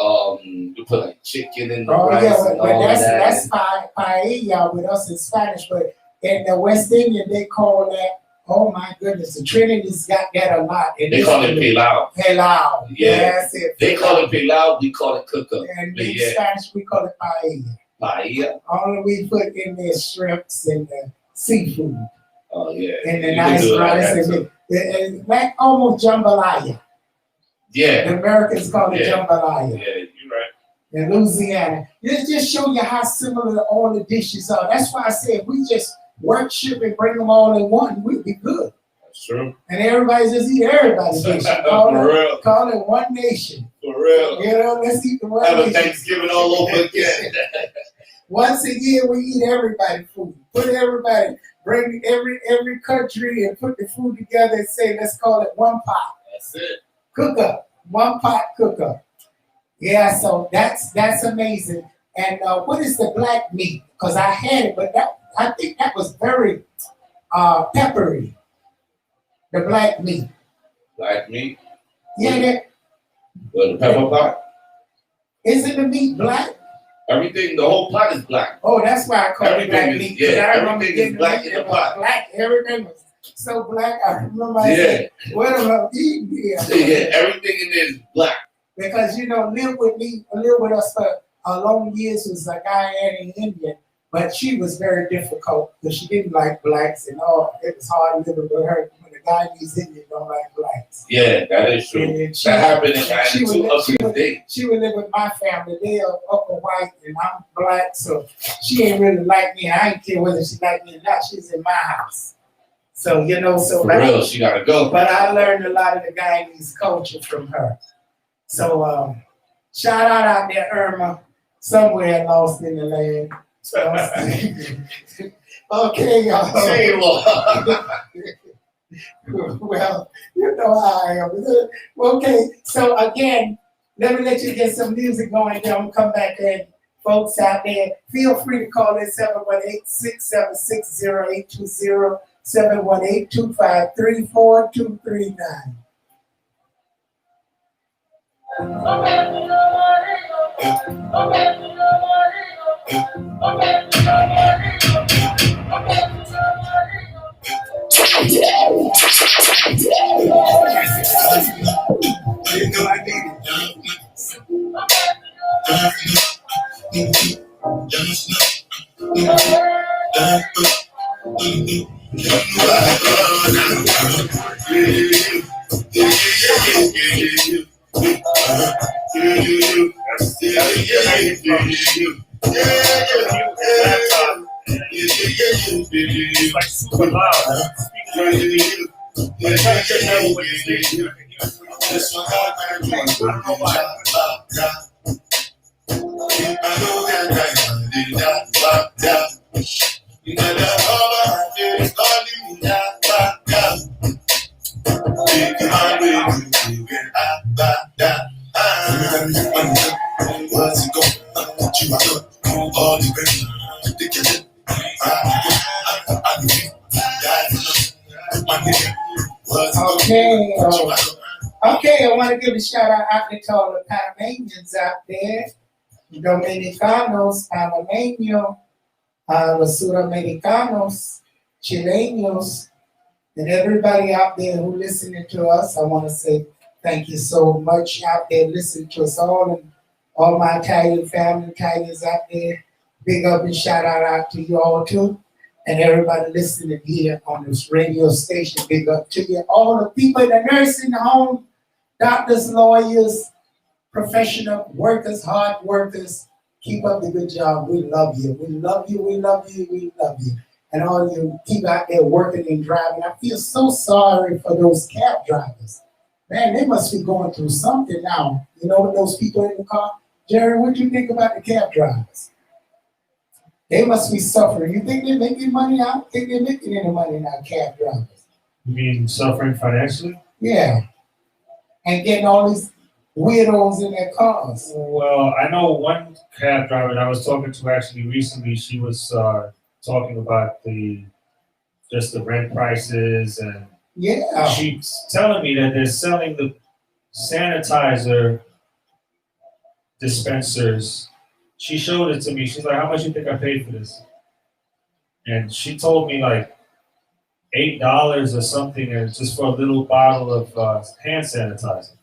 Speaker 5: chicken in the
Speaker 7: Oh
Speaker 5: rice
Speaker 7: yeah,
Speaker 5: and
Speaker 7: but
Speaker 5: all
Speaker 7: that's
Speaker 5: that.
Speaker 7: paella with us in Spanish, but in the West Indian they call that. Oh my goodness, the Trinity's got that a lot. And
Speaker 5: They call it pilau.
Speaker 7: Pilau.
Speaker 5: Yeah.
Speaker 7: That's it.
Speaker 5: They call it pilau. We call it cook up.
Speaker 7: And
Speaker 5: But
Speaker 7: in
Speaker 5: yeah,
Speaker 7: Spanish we call it paella.
Speaker 5: paella.
Speaker 7: All we put in there shrimps and seafood.
Speaker 5: Oh yeah.
Speaker 7: And the
Speaker 5: You can
Speaker 7: nice
Speaker 5: do it like
Speaker 7: rice
Speaker 5: that, too.
Speaker 7: and like almost jambalaya.
Speaker 5: Yeah.
Speaker 7: The Americans call it
Speaker 5: Yeah.
Speaker 7: jambalaya.
Speaker 5: Yeah, you're right.
Speaker 7: In Louisiana. It just show you how similar all the dishes are. That's why I said if we just worship and bring them all in one, we'd be good.
Speaker 5: That's true.
Speaker 7: And everybody just eat everybody's dish.
Speaker 5: For real.
Speaker 7: Call it one nation.
Speaker 5: For real.
Speaker 7: You know, let's eat the one
Speaker 5: Have a
Speaker 7: nation.
Speaker 5: Thanksgiving all over again.
Speaker 7: Once a year we eat everybody's food. Put everybody, bring every country and put the food together and say, let's call it one pot.
Speaker 5: That's it.
Speaker 7: Cook up. One pot cook up. Yeah, so that's amazing. And what is the black meat? Because I had it, but I think that was very peppery. The black meat.
Speaker 5: Black meat.
Speaker 7: Yeah, that
Speaker 5: Well, the pepper pot.
Speaker 7: isn't the meat black?
Speaker 5: Everything, the whole pot is black.
Speaker 7: Oh, that's why I call it
Speaker 5: Everything
Speaker 7: black
Speaker 5: is-
Speaker 7: meat.
Speaker 5: yeah,
Speaker 7: 'Cause I remember
Speaker 5: everything is
Speaker 7: getting
Speaker 5: black
Speaker 7: meat
Speaker 5: in the
Speaker 7: that was
Speaker 5: pot.
Speaker 7: Black, everything was so black. I remember I said, what am I eating here?
Speaker 5: Yeah, everything in there is black.
Speaker 7: Because live with us for a long years was a Guyana Indian, but she was very difficult because she didn't like blacks and all. It was hard living with her when the Guyanese Indian don't like blacks.
Speaker 5: Yeah, that is true.
Speaker 7: And
Speaker 5: That happened in
Speaker 7: she
Speaker 5: Guyana too, up to this
Speaker 7: would-
Speaker 5: day.
Speaker 7: She would live with my family. They are upper white and I'm black, so she ain't really like me. I ain't care whether she liked me or not. She's in my house. So,
Speaker 5: For real, she gotta go.
Speaker 7: But I learned a lot of the Guyanese culture from her. So, shout out there, Irma, somewhere lost in the land. Okay, y'all.
Speaker 5: Say what?
Speaker 7: Well, you know how I am. Okay, so again, let me let you get some music going. Then I'm come back in. Folks out there, feel free to call in 718-676-0820, 718-253-4239.
Speaker 6: It's like super loud. Okay, I want to give a shout out to all the Panamanians out there, Dominicanos, Panameños, los Suramericanos, Chilenos, and everybody out there who listening to us. I want to say thank you so much out there listening to us all, and all my Italian family, Italians out there. Big up and shout out to you all too. And everybody listening here on this radio station, big up to you. All the people in the nursing home, doctors, lawyers, professional workers, hard workers, keep up the good job. We love you. We love you. We love you. We love you. And all you people out there working and driving, I feel so sorry for those cab drivers. Man, they must be going through something now. You know, with those people in the car. Jerry, what do you think about the cab drivers?
Speaker 7: They must be suffering. You think they're making money? I don't think they're making any money now, cab drivers.
Speaker 6: You mean suffering financially?
Speaker 7: Yeah. And getting all these weirdos in their cars.
Speaker 6: Well, I know one cab driver that I was talking to actually recently. She was talking about the rent prices, and
Speaker 7: Yeah.
Speaker 6: she's telling me that they're selling the sanitizer dispensers. She showed it to me. She's like, "How much you think I paid for this?" And she told me like $8 or something, and just for a little bottle of hand sanitizer.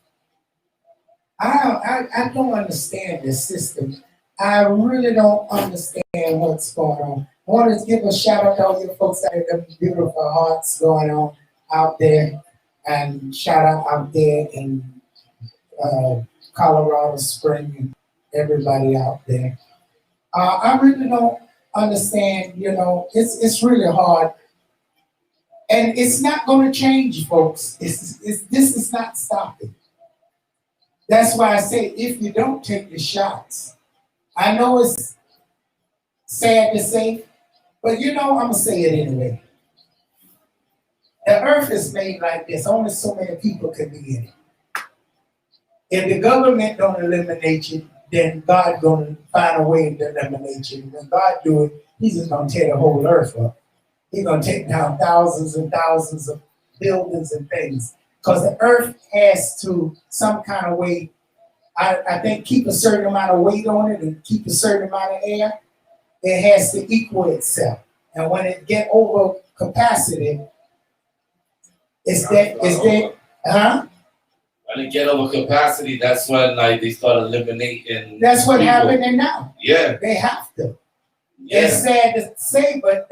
Speaker 7: I don't understand this system. I really don't understand what's going on. I want to give a shout out to all you folks that have them beautiful hearts going on out there, and shout out there in Colorado Spring and everybody out there. I really don't understand. It's really hard, and it's not going to change, folks. This is not stopping. That's why I say if you don't take the shots, I know it's sad to say, but I'm gonna say it anyway. The earth is made like this. Only so many people can be in it. If the government don't eliminate you, then God gonna find a way to eliminate you. When God do it, He's just gonna tear the whole earth up. He's gonna take down thousands and thousands of buildings and things. Because the earth has to some kind of way, I think, keep a certain amount of weight on it and keep a certain amount of air. It has to equal itself. And when it get over capacity, huh?
Speaker 5: When it get over capacity, that's when they start eliminating.
Speaker 7: That's what
Speaker 5: people.
Speaker 7: happening now.
Speaker 5: Yeah.
Speaker 7: They have to.
Speaker 5: Yeah.
Speaker 7: It's sad to say, but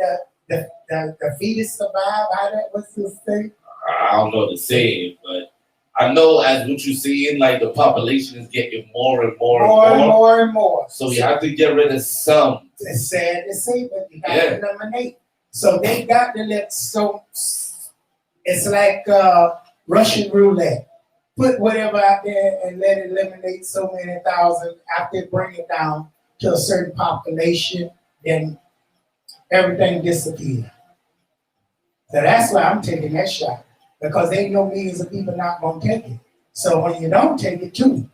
Speaker 7: the fetus survive. What's this thing?
Speaker 5: I don't know the saying, but I know as what you're seeing, the population is getting more and more
Speaker 7: and more.
Speaker 5: So you have to get rid of some.
Speaker 7: It's sad to say, but you got to eliminate. So they got to it's like Russian roulette. Put whatever out there and let it eliminate so many thousand. After bring it down to a certain population, then everything disappears. So that's why I'm taking that shot. Because they know millions of people not going to take it. So when you don't take it too,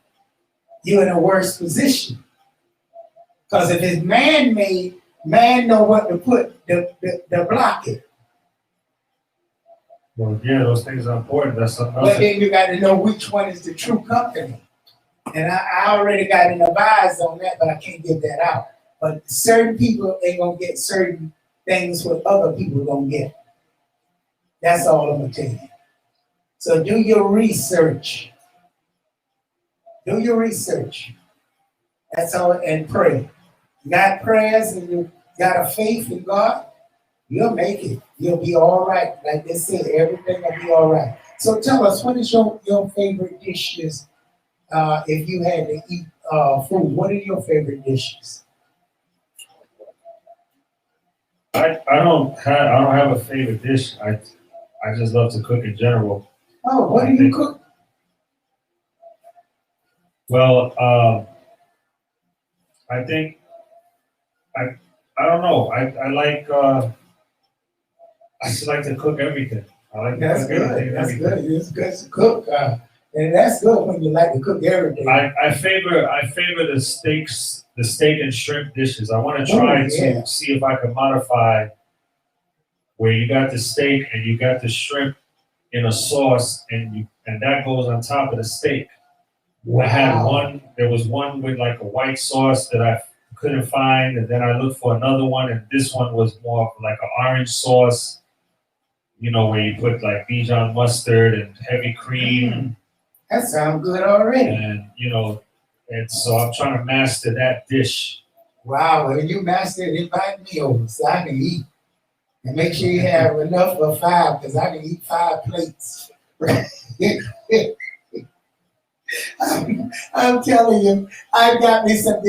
Speaker 7: you're in a worse position. Because if it's man-made, man know what to put to block it.
Speaker 6: Well, yeah, those things are important. That's something else.
Speaker 7: But then you got to know which one is the true company. And I already got an advice on that, but I can't get that out. But certain people ain't going to get certain things what other people going to get. That's all I'm going to tell you. So do your research. Do your research. That's all, and pray. You got prayers and you got a faith in God, you'll make it. You'll be all right. Like they said, everything will be all right. So tell us, what is your favorite dishes if you had to eat food? What are your favorite dishes?
Speaker 6: I don't have a favorite dish. I just love to cook in general.
Speaker 7: Oh, what do you cook?
Speaker 6: Well, I think I don't know. I like I just like to cook everything. I like to cook everything.
Speaker 7: That's good. It's good to cook, and that's good when you like to cook everything.
Speaker 6: I favor the steak and shrimp dishes. I want to try to see if I can modify where you got the steak and you got the shrimp in a sauce, and that goes on top of the steak. Wow. I had one. There was one with like a white sauce that I couldn't find, and then I looked for another one, and this one was more of like an orange sauce. Where you put like Dijon mustard and heavy cream.
Speaker 7: That sounds good already.
Speaker 6: And and so I'm trying to master that dish.
Speaker 7: Wow, when you master it, invite me over so I can eat. And make sure you have enough for 5, because I can eat 5 plates. I'm telling you, I got me some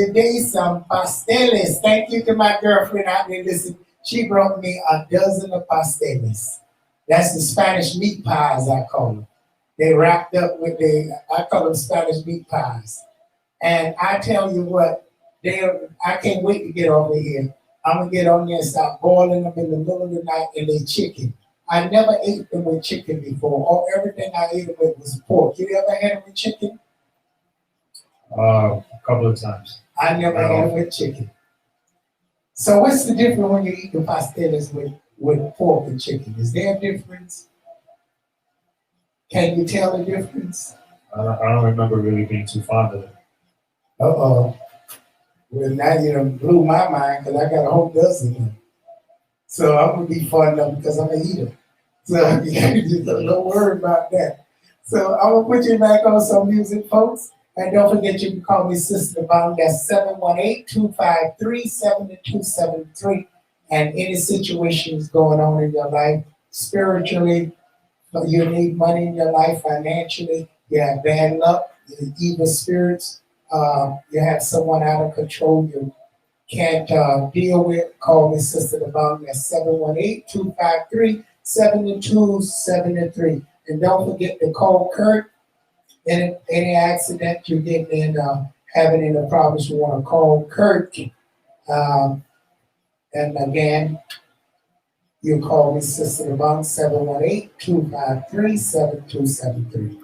Speaker 7: pasteles. Thank you to my girlfriend out there. Listen, she brought me a dozen of pasteles. That's the Spanish meat pies, I call them. They wrapped up with I call them Spanish meat pies. And I tell you what, I can't wait to get over here. I'm gonna get on there and start boiling them in the middle of the night and they chicken. I never ate them with chicken before. All everything I ate them with was pork. You ever had them with chicken?
Speaker 6: A couple of times.
Speaker 7: I never had them with chicken. So what's the difference when you eat the pastillas with pork and chicken? Is there a difference? Can you tell the difference?
Speaker 6: I don't remember really being too fond of it.
Speaker 7: Uh-oh. Well, now you done blew my mind because I got a whole dozen of them. So I'm going to be fun enough because I'm going to eat them. So just don't worry about that. So I'm going to put you back on some music, folks. And don't forget you can call me Sister Dubong. That's 718-253-7273. And any situations going on in your life, spiritually, you need money in your life, financially, you have bad luck, evil spirits, you have someone out of control you can't deal with, call me Sister Dubong. That's 718-253-7273. And don't forget to call Kurt. Any accident you get in, having any problems, you want to call Kurt. And again, you call me Sister Dubong, 718-253-7273.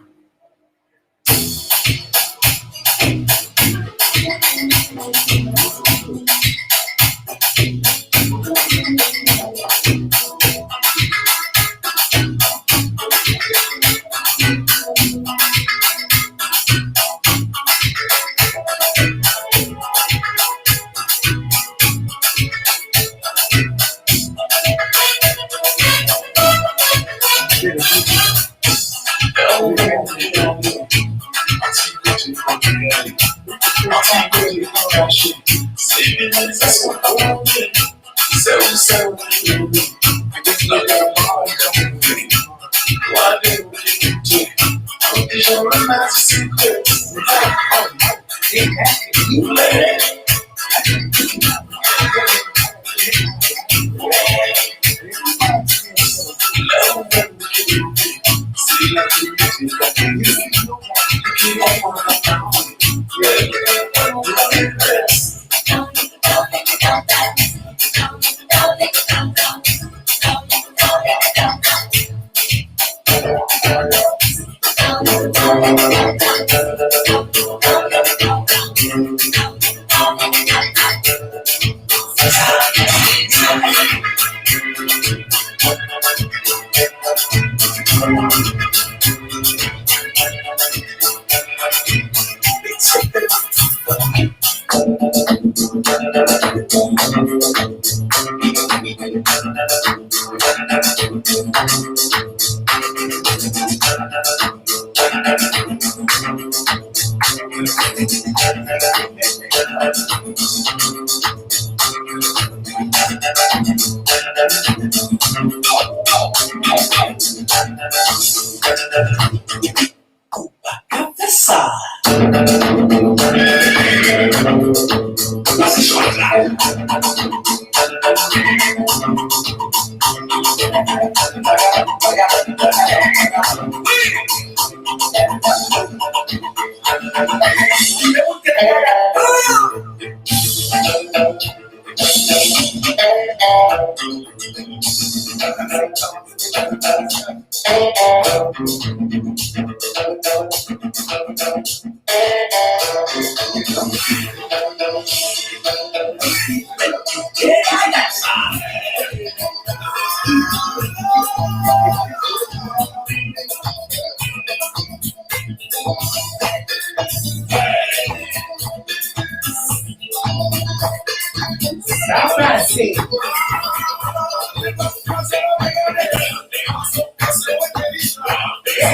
Speaker 7: I'm trying to see.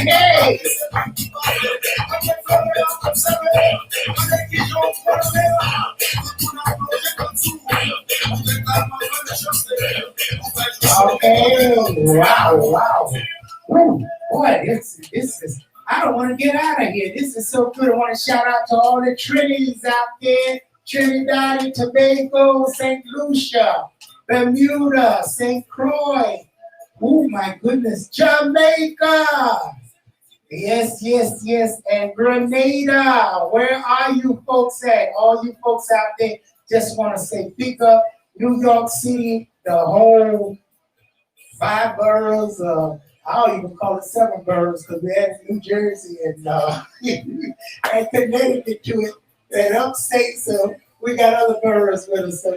Speaker 7: Hey! Okay, wow. Ooh, boy, this is, I don't want to get out of here. This is so good. I want to shout out to all the Trinities out there. Trinidad and Tobago, St. Lucia, Bermuda, St. Croix. Oh my goodness, Jamaica. Yes. And Grenada. Where are you folks at? All you folks out there, just want to say big up. New York City, the whole 5 boroughs, I don't even call it 7 boroughs because we had New Jersey and, and Connecticut to it, and upstate, so we got other boroughs with us. So,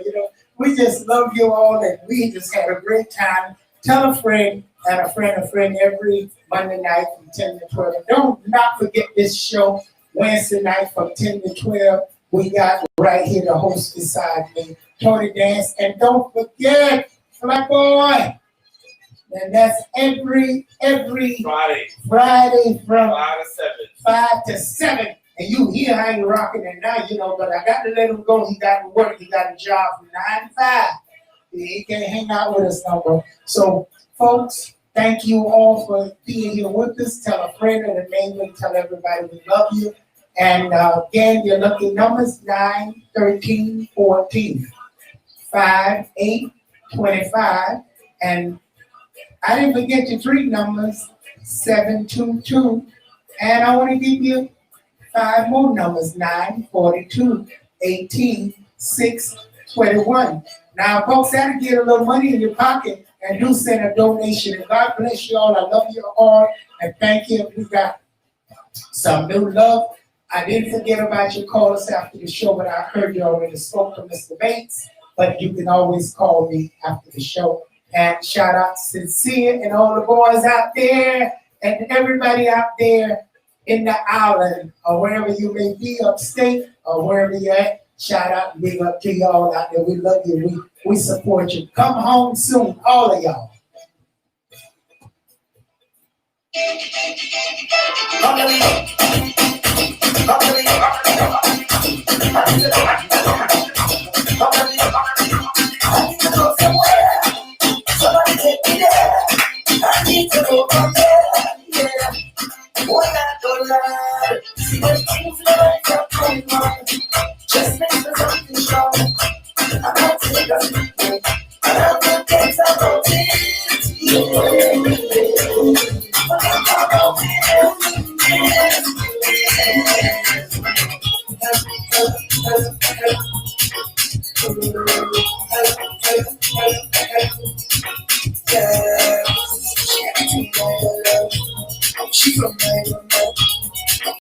Speaker 7: we just love you all and we just had a great time. Tell a friend and a friend every Monday night from 10 to 12. And don't not forget this show, Wednesday night from 10 to 12. We got right here the host beside me, Tony Dance. And don't forget, Black Boy. And that's every Friday from 5 to 7. And you hear how you rocking it now, but I got to let him go. He got to work. He got a job from 9 to 5. He can't hang out with us no more. So, folks, thank you all for being here with us. Tell a friend and a neighbor. Tell everybody we love you. And again, your lucky numbers 9, 13, 14, 5, 8, 25. And I didn't forget your 3 numbers, 7, 2, 2. And I want to give you 5 more numbers, 9, 42, 18, 6, 21. Now, folks, that'll get a little money in your pocket and do send a donation. And God bless you all. I love you all. And thank you. We got some new love. I didn't forget about your calls after the show, but I heard you already spoke to Mr. Bates. But you can always call me after the show. And shout out to Sincere and all the boys out there and everybody out there in the island or wherever you may be, upstate or wherever you're at. Shout out and big up to y'all out there. We love you. We support you. Come home soon, all of y'all.
Speaker 4: Somebody take me there. I need to go from there. Yeah. Boy, I don't lie. See the things that I got going on. Just make me something strong. I'm not taking it. And I'm not getting about it. Yeah.